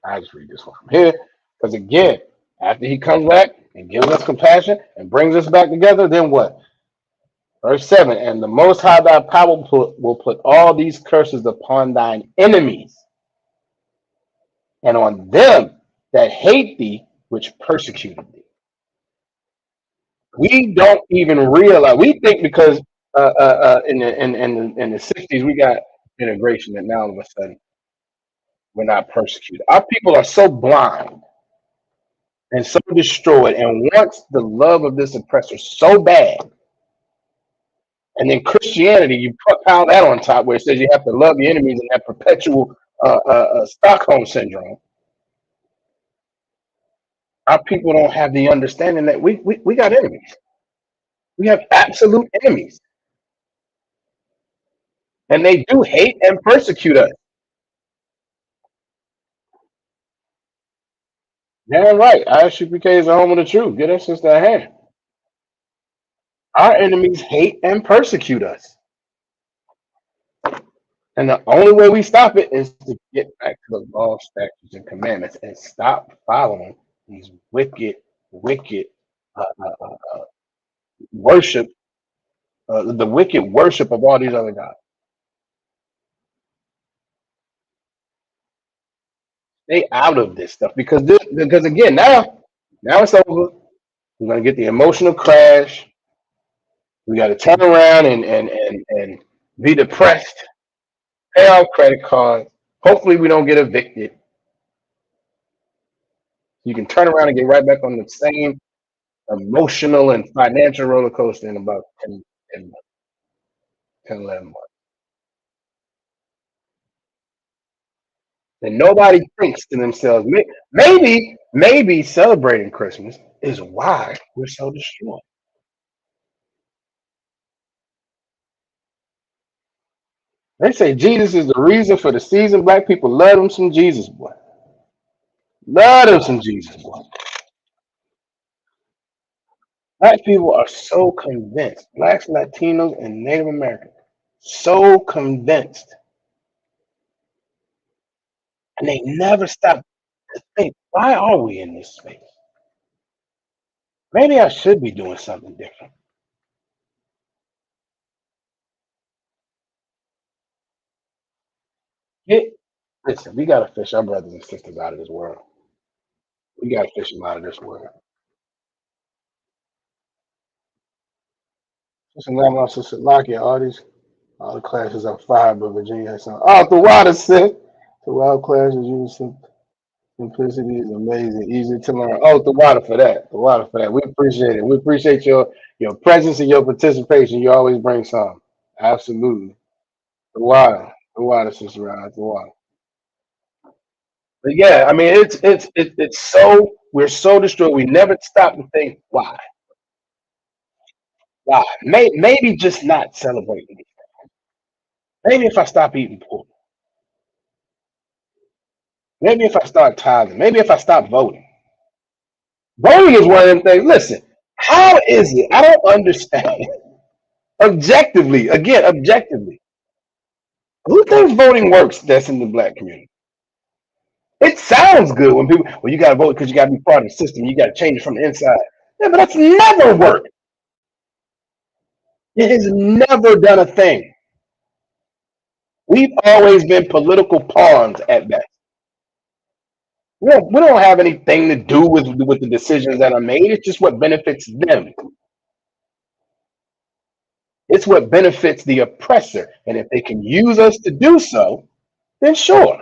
I just read this one from here. Because again, after he comes back and gives us compassion and brings us back together, then what? Verse 7, and the Most High thy power will put all these curses upon thine enemies and on them that hate thee, which persecuted thee. We don't even realize. We think because in the 60s we got integration that now all of a sudden we're not persecuted. Our people are so blind and so destroyed and wants the love of this oppressor so bad. And then Christianity, you pile that on top where it says you have to love your enemies and that perpetual Stockholm syndrome. Our people don't have the understanding that we got enemies. We have absolute enemies. And they do hate and persecute us. Damn right. ISUPK is the home of the truth. Get that sister a hand. Our enemies hate and persecute us. And the only way we stop it is to get back to the law, statutes, and commandments and stop following these wicked worship, the wicked worship of all these other gods. Stay out of this stuff because again now it's over. We're gonna get the emotional crash. We got to turn around and be depressed, pay our credit cards. Hopefully, we don't get evicted. You can turn around and get right back on the same emotional and financial roller coaster in about 11 months. And nobody thinks to themselves, maybe celebrating Christmas is why we're so destroyed. They say Jesus is the reason for the season. Black people love them some Jesus, boy. Love them some Jesus, boy. Black people are so convinced, blacks, Latinos, and Native Americans, so convinced, and they never stop to think, why are we in this space? Maybe I should be doing something different. Listen, we gotta fish our brothers and sisters out of this world. We gotta fish them out of this world. Sister Lamar, Sister Lockett, all the classes are fire, but Virginia has some. Oh, the water sick. The wild classes use some. Simplicity is amazing, easy to learn. Oh, the water for that. The water for that. We appreciate it. We appreciate your presence and your participation. You always bring some. Absolutely. The water, Sister Rod, the water. But yeah, I mean, it's so we're so destroyed. We never stop to think why. Why? Maybe just not celebrating. Maybe if I stop eating pork. Maybe if I start tithing. Maybe if I stop voting. Voting is one of them things. Listen, how is it? I don't understand. Objectively, who thinks voting works that's in the black community? It sounds good when people, well, you got to vote because you got to be part of the system. You got to change it from the inside. Yeah, but that's never worked. It has never done a thing. We've always been political pawns at best. We don't have anything to do with the decisions that are made. It's just what benefits them. It's what benefits the oppressor. And if they can use us to do so, then sure.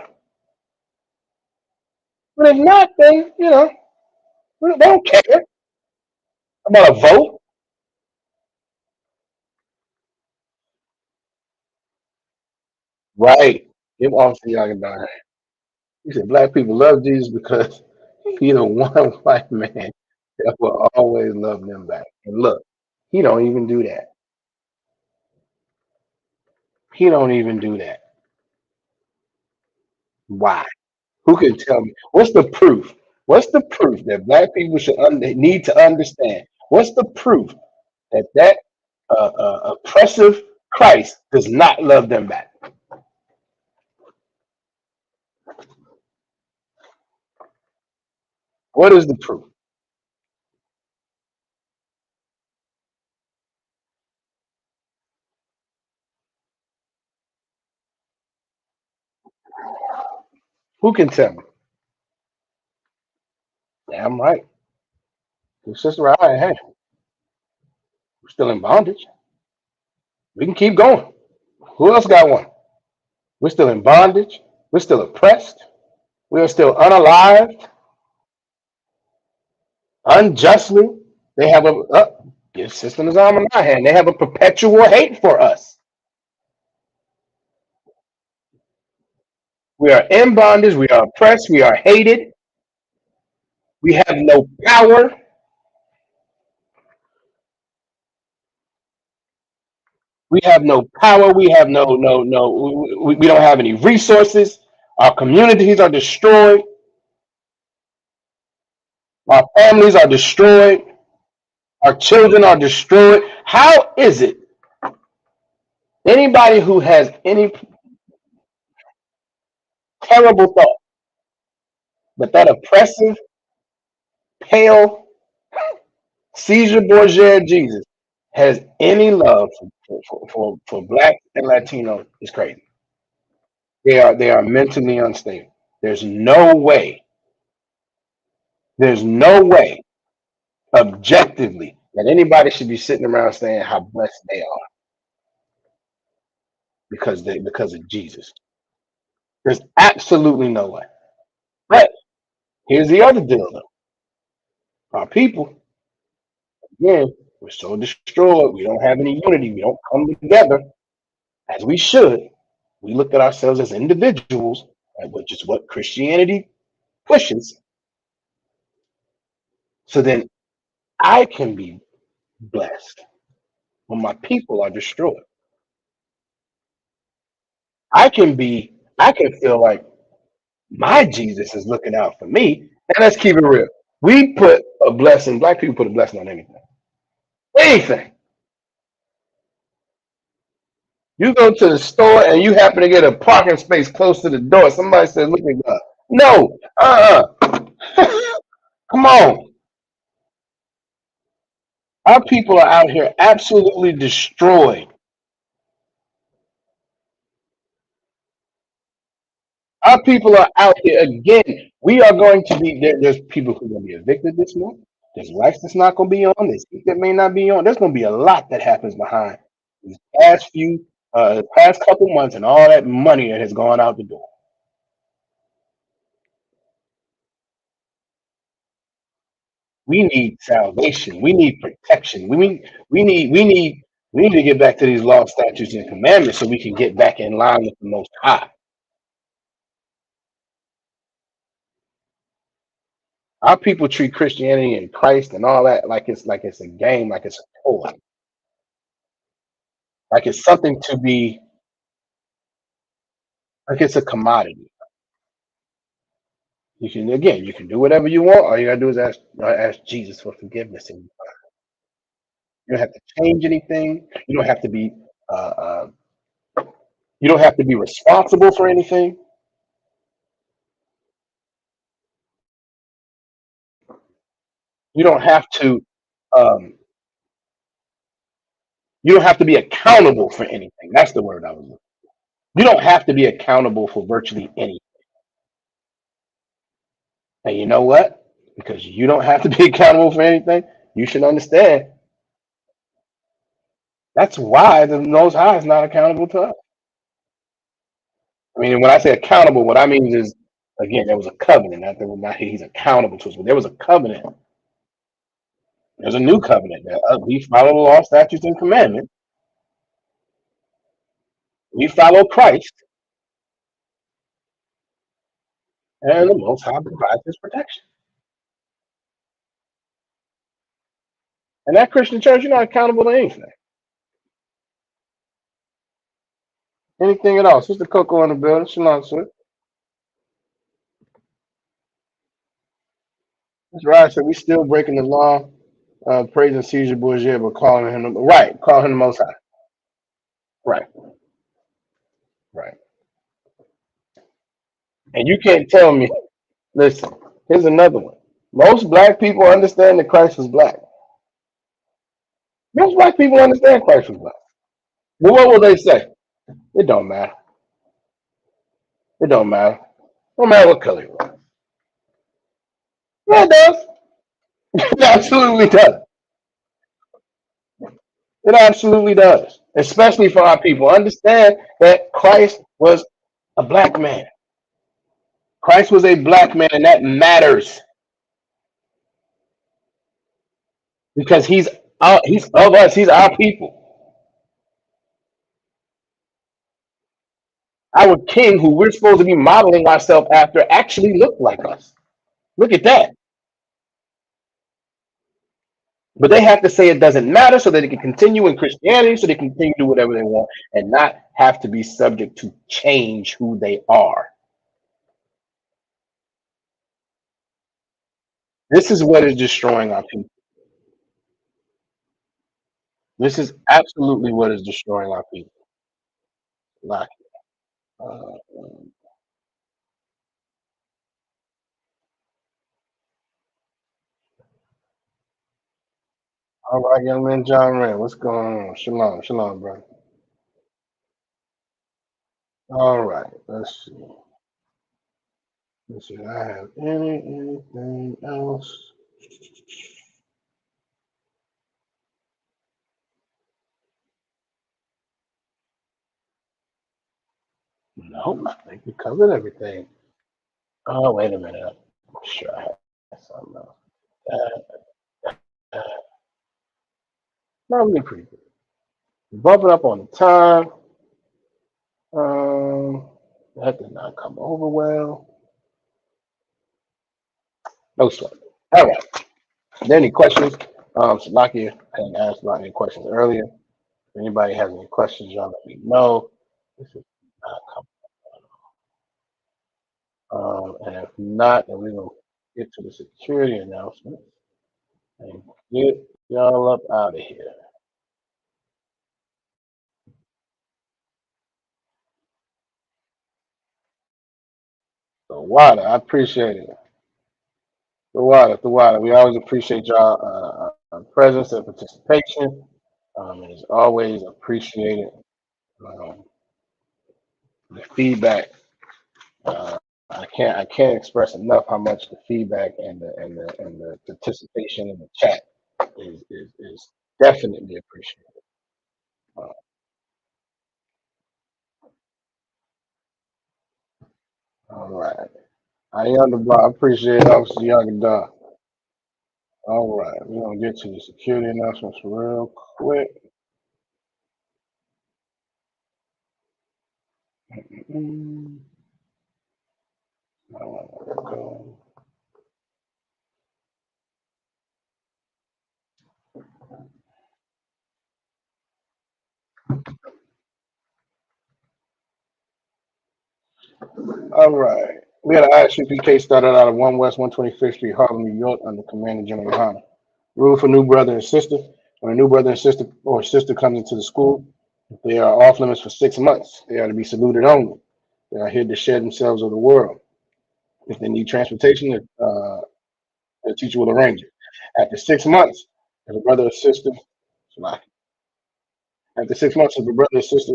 But if not, then, they don't care about a vote. Right. Give off to y'all about. He said black people love Jesus because he's the one white man that will always love them back. And look, he don't even do that. He don't even do that. Why? Who can tell me? What's the proof? What's the proof that black people should need to understand? What's the proof that oppressive Christ does not love them back? What is the proof? Who can tell me? Damn right. Your sister, right? Hey, we're still in bondage. We can keep going. Who else got one? We're still in bondage. We're still oppressed. We are still unalived, unjustly. They have your system is arm in my hand. They have a perpetual hate for us. We are in bondage. We are oppressed. We are hated. We have no power. We have no power. We have we don't have any resources. Our communities are destroyed. Our families are destroyed. Our children are destroyed. How is it anybody who has any terrible thought but that oppressive, pale, Caesar Borgia Jesus has any love for black and Latino is crazy. They are mentally unstable. There's no way. There's no way objectively that anybody should be sitting around saying how blessed they are because of Jesus. There's absolutely no way. But here's the other deal though. Our people, again, we're so destroyed. We don't have any unity. We don't come together as we should. We look at ourselves as individuals, right, which is what Christianity pushes. So then I can be blessed when my people are destroyed. I can feel like my Jesus is looking out for me. And let's keep it real. We put a blessing, black people put a blessing on anything. Anything. You go to the store and you happen to get a parking space close to the door. Somebody says, look at God. No, come on. Our people are out here absolutely destroyed. Our people are out here again. We are going to be there's people who are going to be evicted this month. There's lights that's not going to be on. There's heat that may not be on. There's going to be a lot that happens behind these past couple months and all that money that has gone out the door. We need salvation. We need protection. We need to get back to these laws, statutes, and commandments so we can get back in line with the Most High. Our people treat Christianity and Christ and all that like it's a game, like it's a toy, like it's something to be, like it's a commodity. You can do whatever you want. All you gotta do is ask Jesus for forgiveness, and you don't have to change anything. You don't have to be uh, uh, you don't have to be responsible for anything. You don't have to um, you don't have to be accountable for anything. That's the word I was looking. You don't have to be accountable for virtually anything. And you know what? Because you don't have to be accountable for anything, you should understand That's why the Most High is not accountable to us. I mean, when I say accountable, what I mean is, again, there was a covenant. Not he's accountable to us, but there was a covenant. There's a new covenant that we follow the law, statutes, and commandments. We follow Christ, and the Most High provides His protection. And that Christian church, you're not accountable to anything. Anything at all. Sister Coco in the building. Shalom, sir. That's right. So we still breaking the law, praising Caesar Borgia, but calling him right, calling him the Most High. Right, right. And you can't tell me. Listen, here's another one. Most black people understand that Christ was black. Most black people understand Christ was black. Well, what will they say? It don't matter. It don't matter. No matter what color you are. Yeah, it does. It absolutely does. It absolutely does. Especially for our people. Understand that Christ was a black man. Christ was a black man, and that matters because he's of us. He's our people. Our king, who we're supposed to be modeling ourselves after, actually looked like us. Look at that. But they have to say it doesn't matter so that they can continue in Christianity, so they can continue to do whatever they want and not have to be subject to change who they are. This is what is destroying our people. This is absolutely what is destroying our people. Like, uh, all right, young man, John Rand, what's going on? Shalom, shalom, brother. All right, let's see. Let's see. I have anything else? Nope, I think we covered everything. Oh, wait a minute. I'm sure I have something else. No, we're pretty good. Bumping up on the time. That did not come over well. No sweat. All right. Are there any questions? Salakia, I didn't ask about any questions earlier. If anybody has any questions, y'all let me know. This is not coming. And if not, then we're going to get to the security announcement and get y'all up out of here. So, Wada, I appreciate it. The water. We always appreciate y'all presence and participation. It is always appreciated. The feedback. I can't express enough how much the feedback and the participation in the chat is definitely appreciated. Uh, all right. I appreciate it, Officer Young Dog. All right, we're gonna get to the security announcements real quick. Mm, I wanna go. All right. We had an ISUPK started out of 1 West 125th Street, Harlem, New York, under Commander General Yohana. Rule for new brother and sister. When a new brother and sister comes into the school, they are off limits for 6 months. They are to be saluted only. They are here to share themselves of the world. If they need transportation, the teacher will arrange it. After 6 months, if a brother or sister, after 6 months, if a brother or sister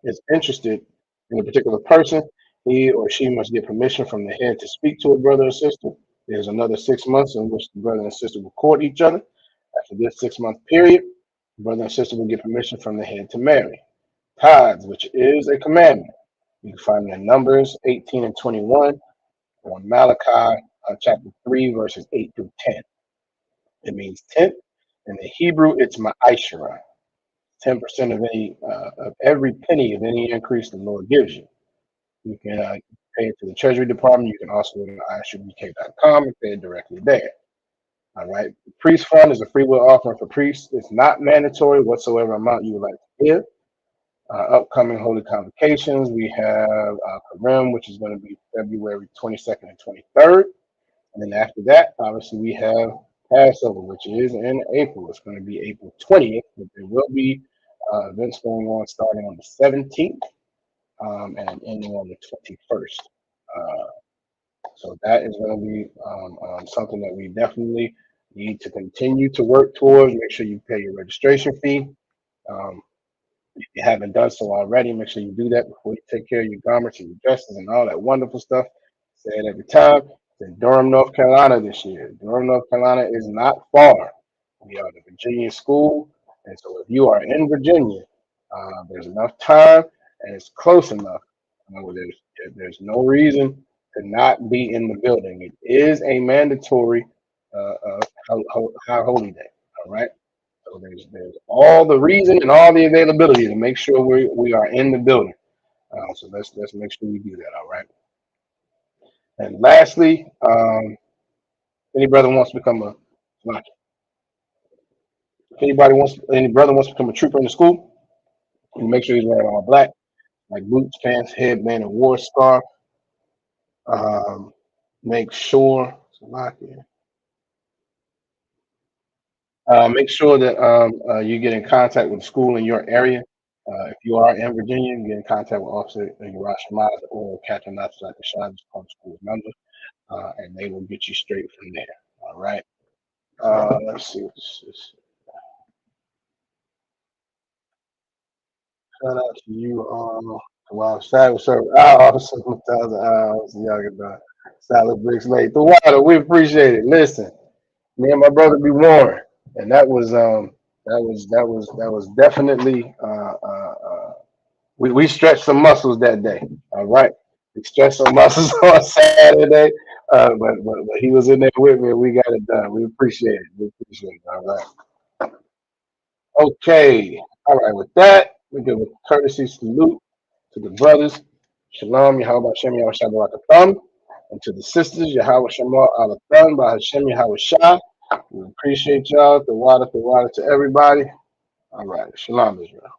is interested in a particular person, he or she must get permission from the head to speak to a brother or sister. There's another 6 months in which the brother and sister will court each other. After this 6 month period, Brother and sister will get permission from the head to marry. Tithes, which is a commandment. You can find it in Numbers 18 and 21 on Malachi chapter 3, verses 8 through 10. It means tenth. In the Hebrew, it's ma'ashara. 10% of any of every penny of any increase the Lord gives you. You can pay it to the Treasury Department. You can also go to ISUPK.com and pay it directly there. All right. The priest fund is a free will offering for priests. It's not mandatory whatsoever amount you would like to give. Upcoming holy convocations, we have Purim, which is going to be February 22nd and 23rd. And then after that, obviously, we have Passover, which is in April. It's going to be April 20th, but there will be events going on starting on the 17th and ending on the 21st. So that is going to be something that we definitely need to continue to work towards. Make sure you pay your registration fee. If you haven't done so already, make sure you do that before you take care of your garments and your dresses and all that wonderful stuff. Say it every time. It's in Durham, North Carolina this year. Durham, North Carolina is not far. We are the Virginia school. And so if you are in Virginia, there's enough time and it's close enough. There's no reason to not be in the building. It is a mandatory high holy day. All right. So there's all the reason and all the availability to make sure we are in the building. So let's make sure we do that. All right. And lastly, any brother wants to become any brother wants to become a trooper in the school, you make sure he's wearing all black, like boots, pants, headband, and war scarf. Make sure make sure that you get in contact with the school in your area. If you are in Virginia, you get in contact with Officer Urash or Captain Officer at the Shine School number, and they will get you straight from there. All right. Let's see what this is. Shout out to you, wow, Salad Service, Officer 1,000 hours, Younger done. Salad Bricks late. The water, we appreciate it. Listen, me and my brother be warned, and that was definitely we stretched some muscles that day. All right, we stretched some muscles on Saturday, but he was in there with me, and we got it done. We appreciate it. We appreciate it. All right. Okay. All right. With that, we give a courtesy salute to the brothers. Shalom, Yahweh Hashem, Yahweh Shabbat Thumb. And to the sisters, Yahweh Shema Al Thumb by Hashem Yahweh Shah. We appreciate y'all. The water to everybody. All right. Shalom, Israel.